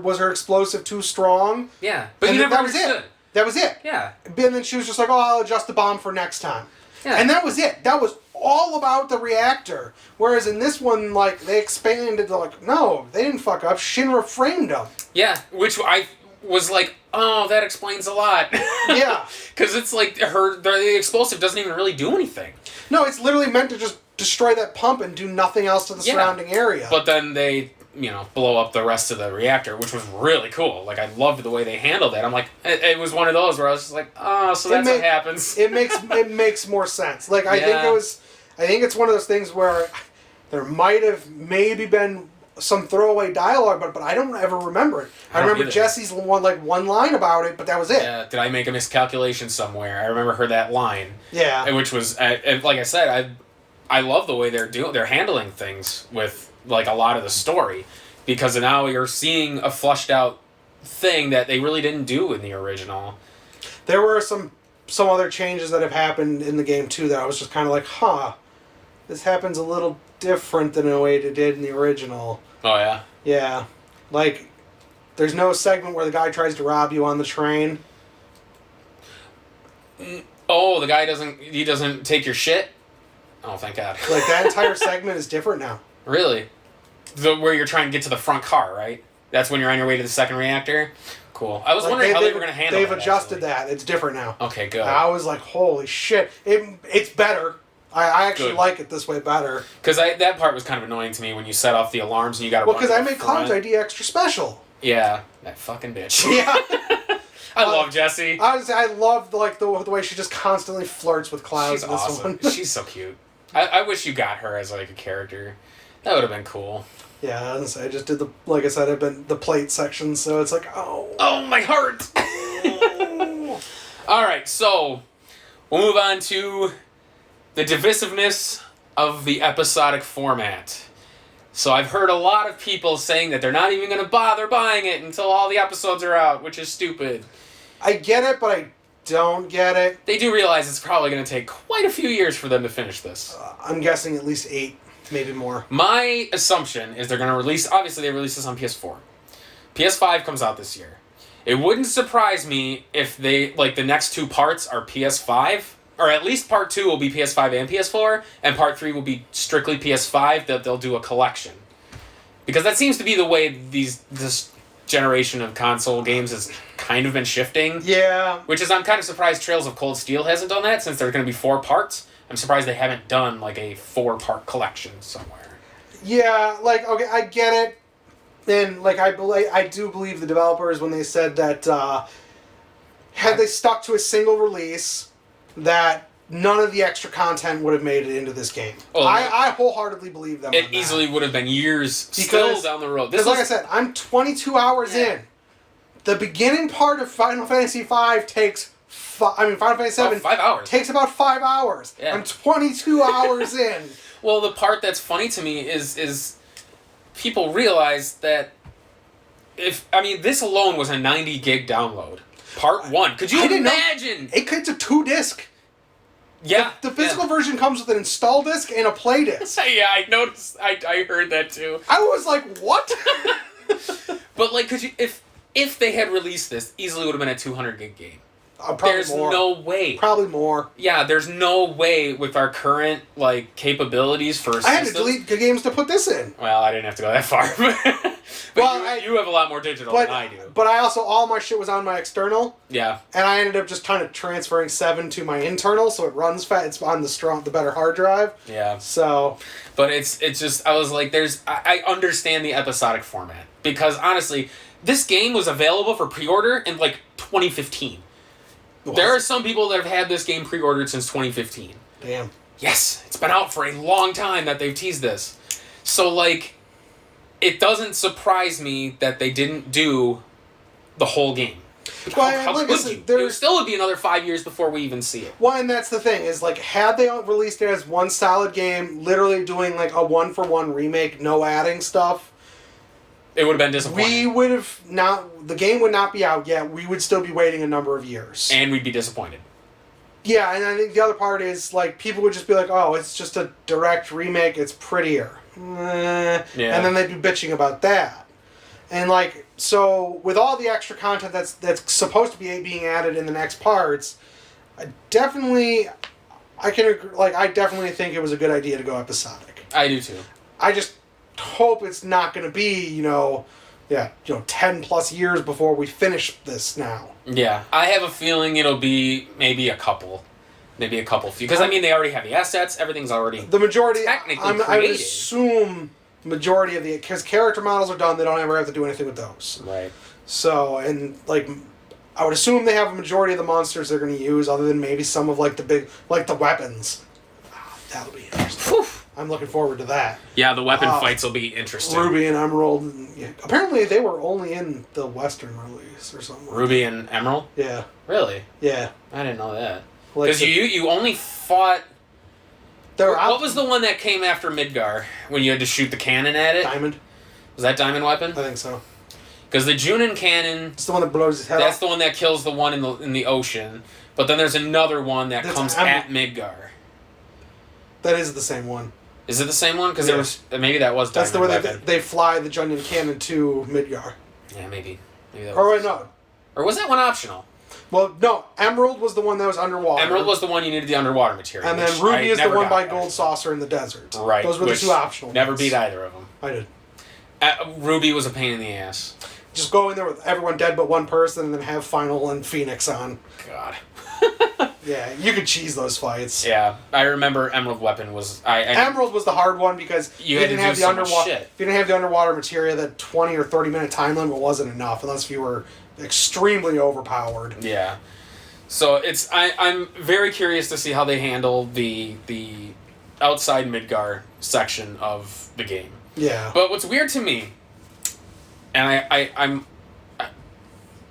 B: was her explosive too strong?
A: Yeah, but you never understood.
B: That was it.
A: Yeah.
B: And then she was just like, oh, I'll adjust the bomb for next time.
A: Yeah.
B: And that was it. That was all about the reactor. Whereas in this one, like, they expanded to, like, no, they didn't fuck up. Shinra framed them.
A: Yeah, which I was like, oh, that explains a lot.
B: Yeah.
A: Because it's like the explosive doesn't even really do anything.
B: No, it's literally meant to just destroy that pump and do nothing else to the surrounding area.
A: But then they, blow up the rest of the reactor, which was really cool. Like, I loved the way they handled it. I'm like, it was one of those where I was just like, oh, so that's what happens.
B: It makes more sense. Like, I think it's one of those things where there might have maybe been some throwaway dialogue, but I don't ever remember it. I remember Jessie's one line about it, but that was it.
A: Yeah, did I make a miscalculation somewhere? I remember her that line.
B: Yeah.
A: Which was, like I said, I love the way they're handling things with, like, a lot of the story, because now you're seeing a fleshed out thing that they really didn't do in the original.
B: There were some other changes that have happened in the game too that I was just kind of like, huh, this happens a little different than the way it did in the original.
A: Oh yeah?
B: Yeah. Like, there's no segment where the guy tries to rob you on the train.
A: Oh, the guy doesn't take your shit? Oh, thank God.
B: Like, that entire segment is different now.
A: Really? Where you're trying to get to the front car, right? That's when you're on your way to the second reactor? Cool. I was wondering how they were going to handle it.
B: They've adjusted that. It's different now.
A: Okay, good.
B: I was like, holy shit. It's better. I actually like it this way better.
A: Because that part was kind of annoying to me when you set off the alarms and you got to.
B: Well, because I made Cloud's ID extra special.
A: Yeah, that fucking bitch.
B: Yeah.
A: I love Jessie.
B: I love like the way she just constantly flirts with Cloud.
A: She's awesome. She's so cute. I wish you got her as like a character. That would have been cool.
B: Yeah, I just did like I said, I've been the plate section, so it's like,
A: oh my heart. All right, so we'll move on to the divisiveness of the episodic format. So I've heard a lot of people saying that they're not even going to bother buying it until all the episodes are out, which is stupid.
B: I get it, but I don't get it.
A: They do realize it's probably going to take quite a few years for them to finish this.
B: I'm guessing at least 8, maybe more.
A: My assumption is they're going to release... Obviously, they release this on PS4. PS5 comes out this year. It wouldn't surprise me if they... Like, the next 2 parts are PS5... Or at least part 2 will be PS5 and PS4, and part 3 will be strictly PS5, that they'll do a collection. Because that seems to be the way this generation of console games has kind of been shifting.
B: Yeah.
A: Which is, I'm kind of surprised Trails of Cold Steel hasn't done that, since there's going to be 4 parts. I'm surprised they haven't done, like, a 4-part somewhere.
B: Yeah, like, okay, I get it. And, like, I do believe the developers when they said that had they stuck to a single release... that none of the extra content would have made it into this game. Oh, I wholeheartely believe them.
A: It easily would have been years still down the road.
B: Because, like I said, I'm 22 hours in. The beginning part of Final Fantasy V takes... Final Fantasy 7
A: 5 hours.
B: Takes about 5 hours. Yeah. I'm 22 hours in.
A: Well, the part that's funny to me is people realize that this alone was a 90 gig download. Part 1. Could you imagine?
B: It's a 2-disc.
A: Yeah.
B: The physical version comes with an install disc and a play disc.
A: Yeah, I noticed. I heard that too.
B: I was like, what?
A: But like, could you if they had released this, easily would have been a 200 gig game.
B: There's
A: no way.
B: Probably more.
A: Yeah, there's no way with our current like capabilities for systems.
B: I had to delete the games to put this in.
A: Well, I didn't have to go that far. But you have a lot more digital than I do.
B: But I also, all my shit was on my external.
A: Yeah.
B: And I ended up just kind of transferring 7 to my internal, so it runs fast. It's on the better hard drive.
A: Yeah.
B: So.
A: But it's just, I was like, I understand the episodic format. Because honestly, this game was available for pre-order in like 2015. There are some people that have had this game pre-ordered since 2015.
B: Damn.
A: Yes, it's been out for a long time that they've teased this. So, like, it doesn't surprise me that they didn't do the whole game.
B: Well,
A: How could you? It still would be another 5 years before we even see it.
B: Well, and that's the thing, is like, had they released it as one solid game, literally doing like a 1-for-1 remake, no adding stuff,
A: it would have been disappointing.
B: we would have not, the game would not be out yet, we would still be waiting a number of years.
A: And we'd be disappointed.
B: Yeah, and I think the other part is, like, people would just be like, oh, it's just a direct remake, it's prettier. Yeah. And then they'd be bitching about that. And, like, so, with all the extra content that's supposed to be being added in the next parts, I definitely think it was a good idea to go episodic.
A: I do too.
B: I just hope it's not going to be, 10 plus years before we finish this now.
A: Yeah, I have a feeling it'll be maybe a couple few. Because, they already have the assets, everything's already
B: the majority,
A: technically created.
B: I would assume the majority of because character models are done, they don't ever have to do anything with those.
A: Right.
B: So, and, like, I would assume they have a majority of the monsters they're going to use, other than maybe some of, like, the big, like, the weapons. That'll be interesting. Whew. I'm looking forward to that.
A: Yeah, the weapon fights will be interesting.
B: Ruby and Emerald. Yeah. Apparently, they were only in the Western release or something.
A: Ruby and Emerald?
B: Yeah.
A: Really?
B: Yeah.
A: I didn't know that.
B: Because
A: you only fought... What was the one that came after Midgar, when you had to shoot the cannon at it?
B: Diamond.
A: Was that Diamond Weapon?
B: I think so.
A: Because the Junin cannon...
B: It's the one that blows his head off.
A: That's the one that kills the one in the ocean. But then there's another one that comes at Midgar.
B: That is the same one.
A: Is it the same one? Because there was maybe that was Diamond Weapon.
B: That's the way they fly the Junin cannon to Midgar.
A: Yeah, maybe that was...
B: Or wait, no.
A: Or was that one optional?
B: Well, no. Emerald was the one that was underwater.
A: Emerald was the one you needed the underwater material.
B: And then Ruby is the one by Gold Saucer in the desert.
A: Right.
B: Those were the two optional
A: Never
B: ones.
A: beat either of them.
B: I did.
A: Ruby was a pain in the ass.
B: Just go in there with everyone dead but one person and then have Final and Phoenix on.
A: God.
B: Yeah, you could cheese those fights.
A: Yeah, I remember Emerald Weapon was...
B: Emerald was the hard one because
A: you didn't have the underwater.
B: If you didn't have the underwater material, that 20 or 30 minute time limit wasn't enough unless you were extremely overpowered.
A: Yeah. So I'm very curious to see how they handle the outside Midgar section of the game.
B: Yeah.
A: But what's weird to me, and I'm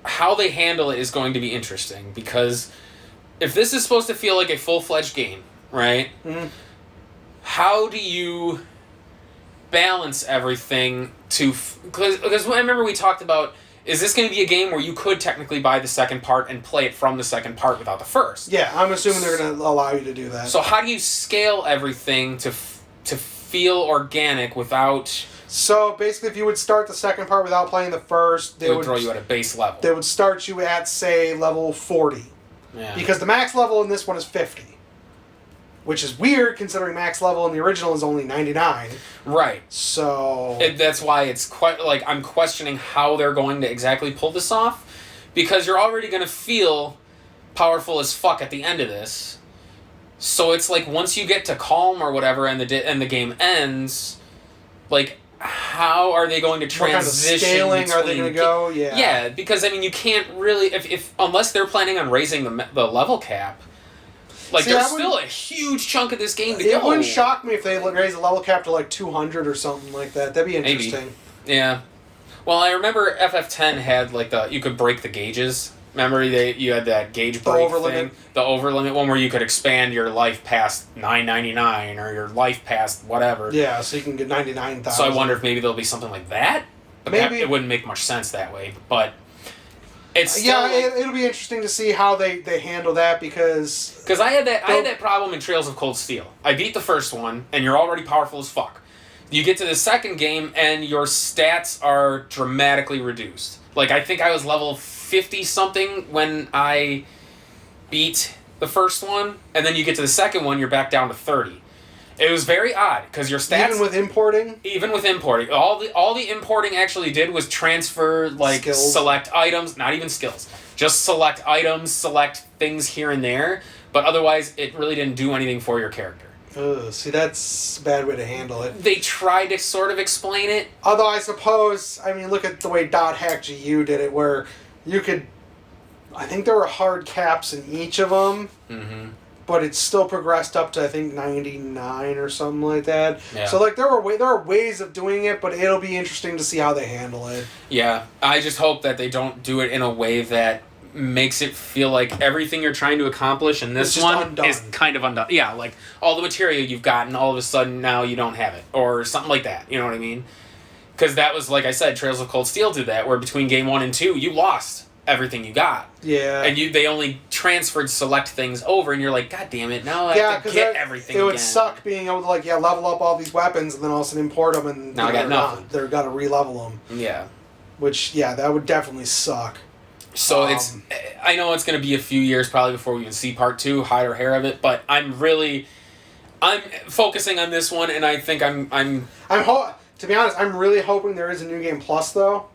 A: how they handle it is going to be interesting, because if this is supposed to feel like a full-fledged game, right?
B: Mm-hmm.
A: How do you balance everything to... Because I remember we talked about, is this going to be a game where you could technically buy the second part and play it from the second part without the first?
B: Yeah, I'm assuming they're going to allow you to do that.
A: So how do you scale everything to feel organic without...
B: So basically, if you would start the second part without playing the first,
A: they would throw you at a base level.
B: They would start you at, say, level 40.
A: Yeah.
B: Because the max level in this one is 50. Which is weird, considering max level in the original is only 99.
A: Right.
B: So...
A: that's why it's quite... Like, I'm questioning how they're going to exactly pull this off. Because you're already going to feel powerful as fuck at the end of this. So it's like, once you get to calm or whatever and the game ends, like... How are they going to transition?
B: What kind of scaling are they going to go? Yeah.
A: Yeah, because you can't really if unless they're planning on raising the level cap. Like, there's still a huge chunk of this game to go.
B: It wouldn't shock me if they raise the level cap to like 200 or something like that. That'd be interesting.
A: Maybe. Yeah. Well, I remember FF10 had like you could break the gauges. Remember, you had that gauge break thing? The overlimit one where you could expand your life past 999 or your life past whatever.
B: Yeah, so you can get 99,000.
A: So I wonder if maybe there'll be something like that? But
B: maybe.
A: It wouldn't make much sense that way. But it's still...
B: Yeah, it'll be interesting to see how they handle that, because...
A: Because I had that problem in Trails of Cold Steel. I beat the first one, and you're already powerful as fuck. You get to the second game, and your stats are dramatically reduced. Like, I think I was level 50-something when I beat the first one, and then you get to the second one, you're back down to 30. It was very odd, because your stats...
B: Even with importing?
A: Even with importing. All the importing actually did was transfer, like,
B: skills.
A: Select items, not even skills. Just select items, select things here and there, but otherwise it really didn't do anything for your character.
B: See, that's a bad way to handle it.
A: They tried to sort of explain it.
B: Although I suppose, look at the way .hack GU did it, where you could... I think there were hard caps in each of them, but it's still progressed up to I think 99 or something like that.
A: Yeah.
B: So like there are ways of doing it, but it'll be interesting to see how they handle it.
A: Yeah, I just hope that they don't do it in a way that makes it feel like everything you're trying to accomplish in this one
B: undone.
A: is kind of undone. Yeah, like all the material you've gotten, all of a sudden now you don't have it, or something like that. You know what I mean? Because that was, like I said, Trails of Cold Steel did that, where between game 1 and 2, you lost everything you got.
B: Yeah.
A: And they only transferred select things over, and you're like, God damn it, now I have to get everything
B: it would
A: again.
B: suck being able to level up all these weapons and then all of a sudden import them and
A: now I got nothing.
B: They're got to re-level them.
A: Yeah.
B: Which, that would definitely suck.
A: So I know it's going to be a few years probably before we even see part 2, hide or hair of it, but I'm focusing on this one, and I think
B: to be honest, I'm really hoping there is a New Game Plus, though.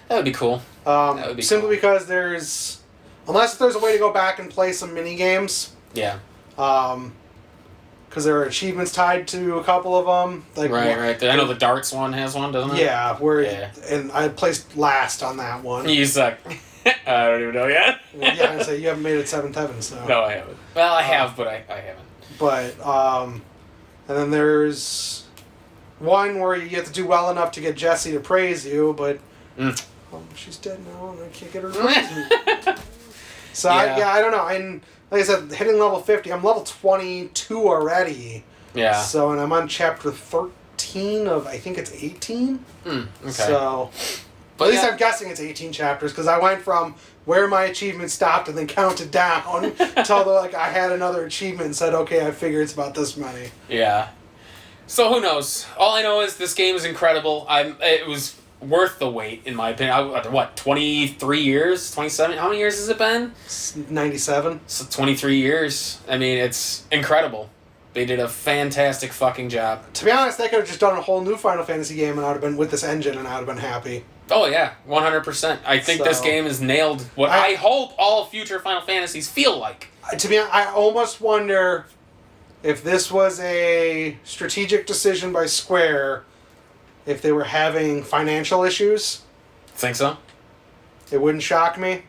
A: That would be cool.
B: That would be simply cool. Because unless there's a way to go back and play some mini games.
A: Yeah.
B: Because there are achievements tied to a couple of them.
A: Right. I know the darts one has one, doesn't it?
B: Yeah, and I placed last on that one.
A: You suck. I don't even know yet.
B: Yeah, so you haven't made it 7th heaven, so.
A: No, I haven't. Well, I have, but I haven't.
B: But, and then there's one where you have to do well enough to get Jessie to praise you, but she's dead now and I can't get her to praise me. So, I don't know. And like I said, hitting level 50, I'm level 22 already.
A: Yeah.
B: So, and I'm on chapter 13 of, I think it's 18.
A: Okay.
B: So, but at least I'm guessing it's 18 chapters, because I went from where my achievement stopped and then counted down until I had another achievement and said, okay, I figure it's about this many.
A: Yeah. So who knows? All I know is this game is incredible. It was worth the wait, in my opinion. 23 years? 27? How many years has it been?
B: 97.
A: So 23 years. I mean, it's incredible. They did a fantastic fucking job.
B: To be honest, they could have just done a whole new Final Fantasy game and I would have been with this engine and I would have been happy.
A: Oh yeah, 100%. I think this game has nailed what I hope all future Final Fantasies feel like.
B: To be honest, I almost wonder if this was a strategic decision by Square, if they were having financial issues.
A: Think so?
B: It wouldn't shock me.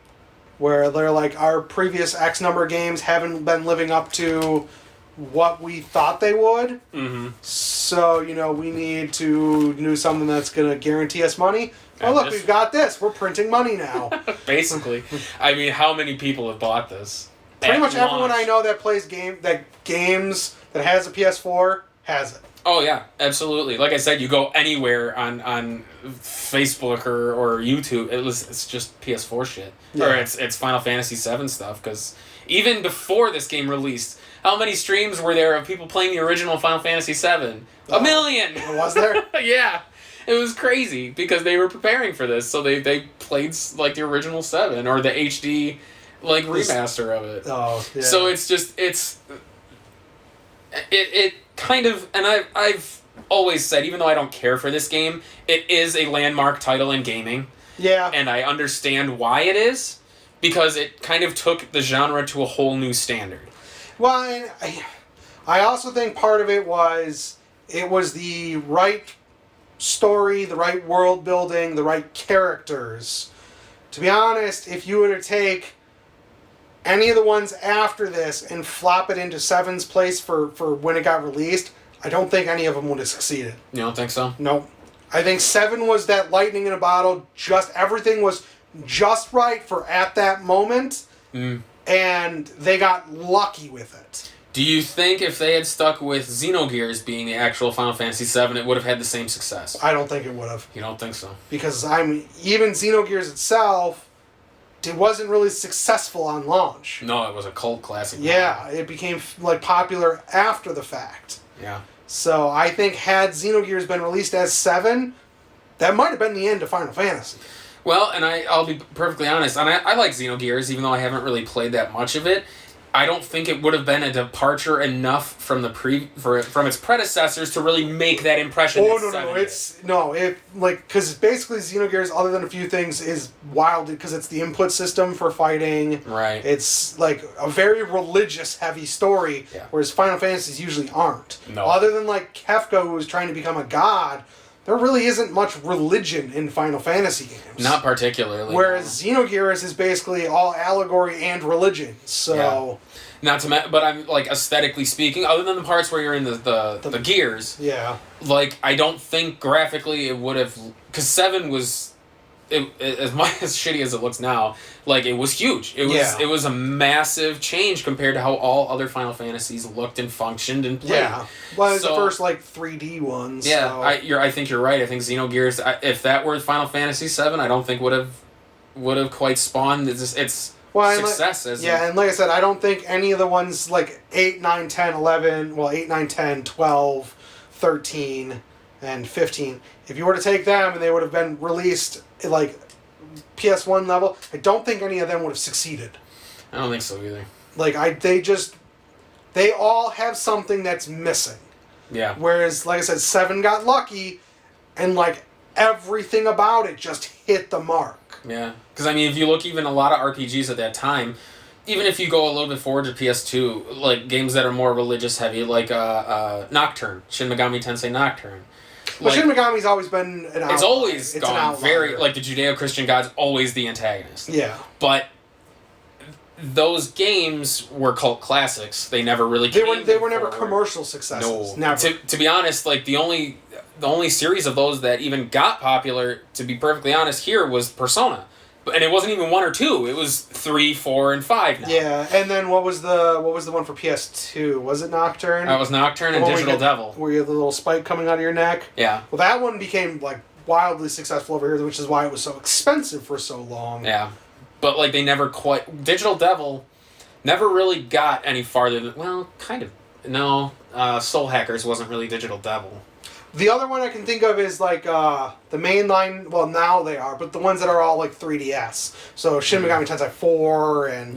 B: Where they're like, our previous X number of games haven't been living up to what we thought they would.
A: Mm-hmm.
B: So, we need to do something that's going to guarantee us money. Oh, look, we've got this. We're printing money now.
A: Basically. I mean, how many people have bought this?
B: Pretty much everyone I know that plays games that has a PS4 has it.
A: Oh, yeah. Absolutely. Like I said, you go anywhere on Facebook or YouTube, it's just PS4 shit. Yeah. Or it's Final Fantasy VII stuff, because even before this game released, how many streams were there of people playing the original Final Fantasy VII? A million!
B: Was there?
A: Yeah. It was crazy, because they were preparing for this, so they played the original 7 or the HD remaster of it.
B: Oh, yeah.
A: So it's just it kind of, and I've always said, even though I don't care for this game, it is a landmark title in gaming.
B: Yeah.
A: And I understand why it is, because it kind of took the genre to a whole new standard.
B: Well, I also think part of it was the right story, the right world building, the right characters. To be honest, if you were to take any of the ones after this and flop it into 7's place for when it got released, I don't think any of them would have succeeded.
A: You don't think so?
B: No. I think 7 was that lightning in a bottle. Everything was just right for at that moment. And they got lucky with it.
A: Do you think if they had stuck with Xenogears being the actual Final Fantasy VII, it would have had the same success?
B: I don't think it would have.
A: You don't think so?
B: Because even Xenogears itself, it wasn't really successful on launch.
A: No, it was a cult classic.
B: Yeah, it became popular after the fact.
A: Yeah.
B: So I think had Xenogears been released as 7, that might have been the end of Final Fantasy.
A: Well, and I'll be perfectly honest, and I like Xenogears, even though I haven't really played that much of it. I don't think it would have been a departure enough from from its predecessors to really make that impression.
B: Because basically Xenogears, other than a few things, is wild because it's the input system for fighting.
A: Right.
B: It's like a very religious heavy story, whereas Final Fantasies usually aren't.
A: No.
B: Other than Kefka, who was trying to become a god, there really isn't much religion in Final Fantasy games.
A: Not particularly.
B: Whereas Xenogears is basically all allegory and religion. So,
A: but I'm like aesthetically speaking, other than the parts where you're in the gears.
B: Yeah.
A: Like I don't think graphically it would have, because 7 was. As much as shitty as it looks now, like it was huge. It was a massive change compared to how all other Final Fantasies looked and functioned and played.
B: Yeah, well, it was the first 3D ones.
A: Yeah,
B: so.
A: I think you're right. I think Xenogears, if that were Final Fantasy 7, I don't think would have quite spawned its success.
B: And like I said, I don't think any of the ones 8, 9, 10, 11, 8, 9, 10, 12, 13, and 15. If you were to take them and they would have been released PS1 level, I don't think any of them would have succeeded.
A: I don't think so either.
B: They all have something that's missing.
A: Yeah.
B: Whereas, like I said, 7 got lucky, and everything about it just hit the mark.
A: Yeah. Because if you look, even a lot of RPGs at that time, even if you go a little bit forward to PS2, games that are more religious heavy, Nocturne, Shin Megami Tensei Nocturne.
B: Well, Shin Megami's always been an outlier.
A: It's always gone very... the Judeo-Christian God's always the antagonist.
B: Yeah.
A: But those games were cult classics. They never really came
B: They were never commercial successes.
A: No.
B: Never.
A: To be honest, the only series of those that even got popular, to be perfectly honest, here was Persona. And it wasn't even 1 or 2. It was 3, 4, and 5 now.
B: Yeah, and then what was the one for PS2? Was it Nocturne?
A: That was Nocturne and Digital Devil.
B: Where you have the little spike coming out of your neck?
A: Yeah.
B: Well, that one became wildly successful over here, which is why it was so expensive for so long.
A: Yeah. But they never quite... Digital Devil never really got any farther than... Well, kind of. No. Soul Hackers wasn't really Digital Devil.
B: The other one I can think of is the mainline. Well, now they are, but the ones that are all 3DS. So Shin Megami Tensei 4 and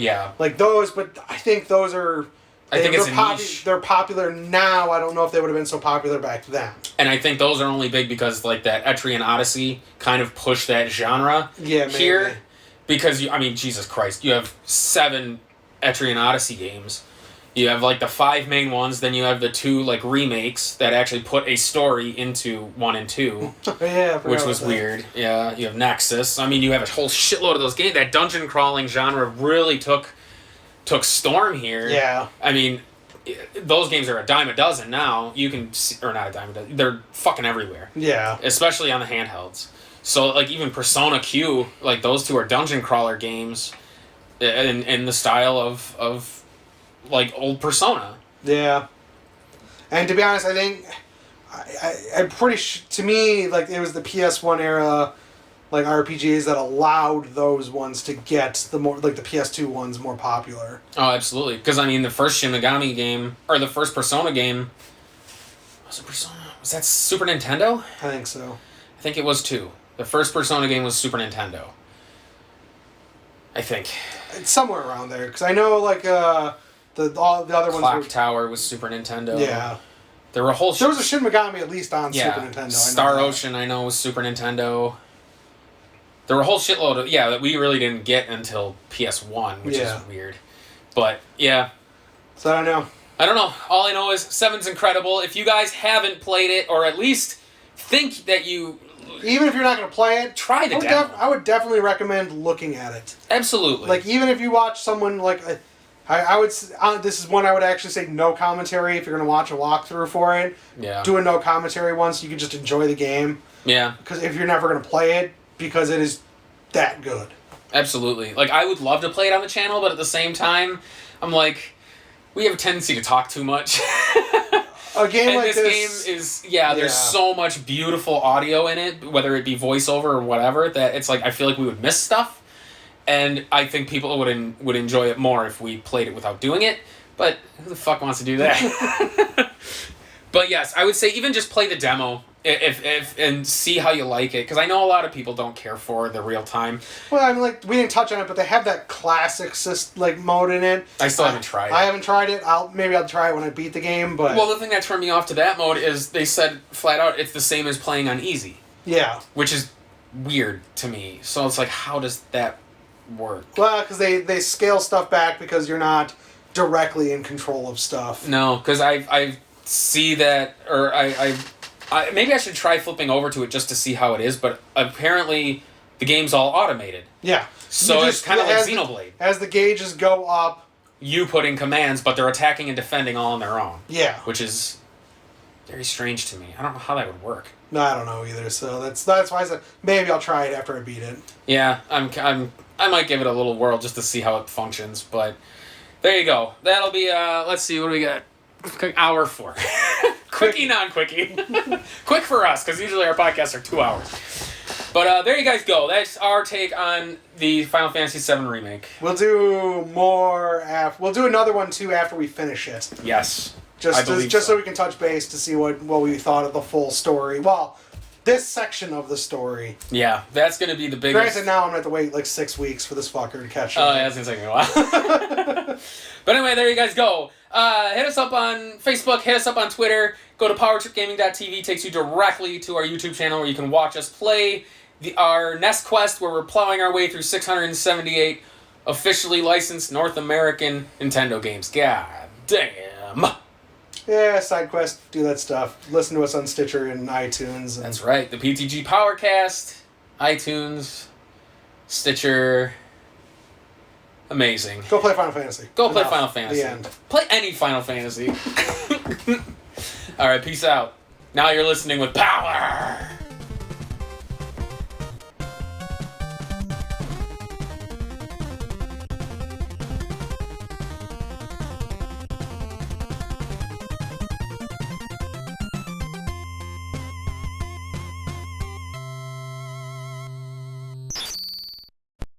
B: those. But I think those are.
A: I think it's a niche.
B: They're popular now. I don't know if they would have been so popular back then.
A: And I think those are only big because that Etrian Odyssey kind of pushed that genre.
B: Yeah, maybe.
A: Here, because Jesus Christ, you have 7 Etrian Odyssey games. You have the 5 main ones, then you have the 2 remakes that actually put a story into 1 and 2.
B: Yeah,
A: which was weird. Yeah, you have Nexus. You have a whole shitload of those games. That dungeon crawling genre really took storm here.
B: Yeah.
A: Those games are a dime a dozen now. You can or not a dime a dozen. They're fucking everywhere.
B: Yeah.
A: Especially on the handhelds. So even Persona Q, those 2 are dungeon crawler games in the style of old Persona.
B: Yeah. And to be honest, I think I'm pretty to me it was the PS1 era RPGs that allowed those ones to get the more the PS2 ones more popular.
A: Oh, absolutely. Because the first Shin Megami game or the first Persona game was it Persona? Was that Super Nintendo?
B: I think so.
A: I think it was 2. The first Persona game was Super Nintendo. I think
B: it's somewhere around there because I know all the other ones.
A: Clock Tower was Super Nintendo.
B: Yeah.
A: There were a whole...
B: There was a Shin Megami at least on Super Nintendo.
A: Star Ocean, I know, was Super Nintendo. There were a whole shitload of... Yeah, that we really didn't get until PS1, which is weird. But, yeah.
B: So, I don't know.
A: I don't know. All I know is 7's incredible. If you guys haven't played it, or at least think that you...
B: Even if you're not going to play it...
A: Try the demo.
B: I would definitely recommend looking at it.
A: Absolutely.
B: Even if you watch someone I would. This is one I would actually say no commentary if you're going to watch a walkthrough for it.
A: Yeah.
B: Do a no commentary one so you can just enjoy the game.
A: Yeah.
B: Because if you're never going to play it, because it is that good.
A: Absolutely. I would love to play it on the channel, but at the same time, I'm we have a tendency to talk too much.
B: A game
A: and
B: like
A: this game is there's so much beautiful audio in it, whether it be voiceover or whatever, that it's I feel we would miss stuff. And I think people would enjoy it more if we played it without doing it. But who the fuck wants to do that? But yes, I would say even just play the demo if and see how you like it. Because I know a lot of people don't care for the real time.
B: Well, we didn't touch on it, but they have that classic mode in it.
A: I still haven't tried it.
B: I haven't tried it. I'll try it when I beat the game. But
A: well, the thing that turned me off to that mode is they said flat out it's the same as playing on easy.
B: Yeah.
A: Which is weird to me. So it's how does that work?
B: Well, because they scale stuff back because you're not directly in control of stuff.
A: No, because I see that, or I maybe I should try flipping over to it just to see how it is, but apparently the game's all automated.
B: Yeah.
A: So it's kind of like Xenoblade.
B: As the gauges go up,
A: you put in commands, but they're attacking and defending all on their own.
B: Yeah.
A: Which is very strange to me. I don't know how that would work.
B: No, I don't know either. So that's why I said maybe I'll try it after I beat it.
A: Yeah, I might give it a little whirl just to see how it functions, but there you go. That'll be let's see, what do we got? Hour 4. Quickie, non-quickie. Quick for us, because usually our podcasts are 2 hours. But there you guys go. That's our take on the Final Fantasy VII Remake.
B: We'll do more we'll do another one too after we finish it.
A: Yes.
B: Just so we can touch base to see what we thought of the full story. Well, this section of the story.
A: Yeah, that's going to be the biggest.
B: Granted, now I'm going to have to wait like 6 weeks for this fucker to catch up.
A: Oh, yeah, that's going to take me a while. But anyway, there you guys go. Hit us up on Facebook, hit us up on Twitter. Go to powertripgaming.tv, takes you directly to our YouTube channel where you can watch us play our Nest Quest, where we're plowing our way through 678 officially licensed North American Nintendo games. God damn.
B: Yeah, side quest, do that stuff. Listen to us on Stitcher and iTunes. And
A: that's right. The PTG Powercast, iTunes, Stitcher. Amazing.
B: Go play Final Fantasy.
A: Go play Final Fantasy.
B: The end.
A: Play any Final Fantasy. All right, peace out. Now you're listening with power.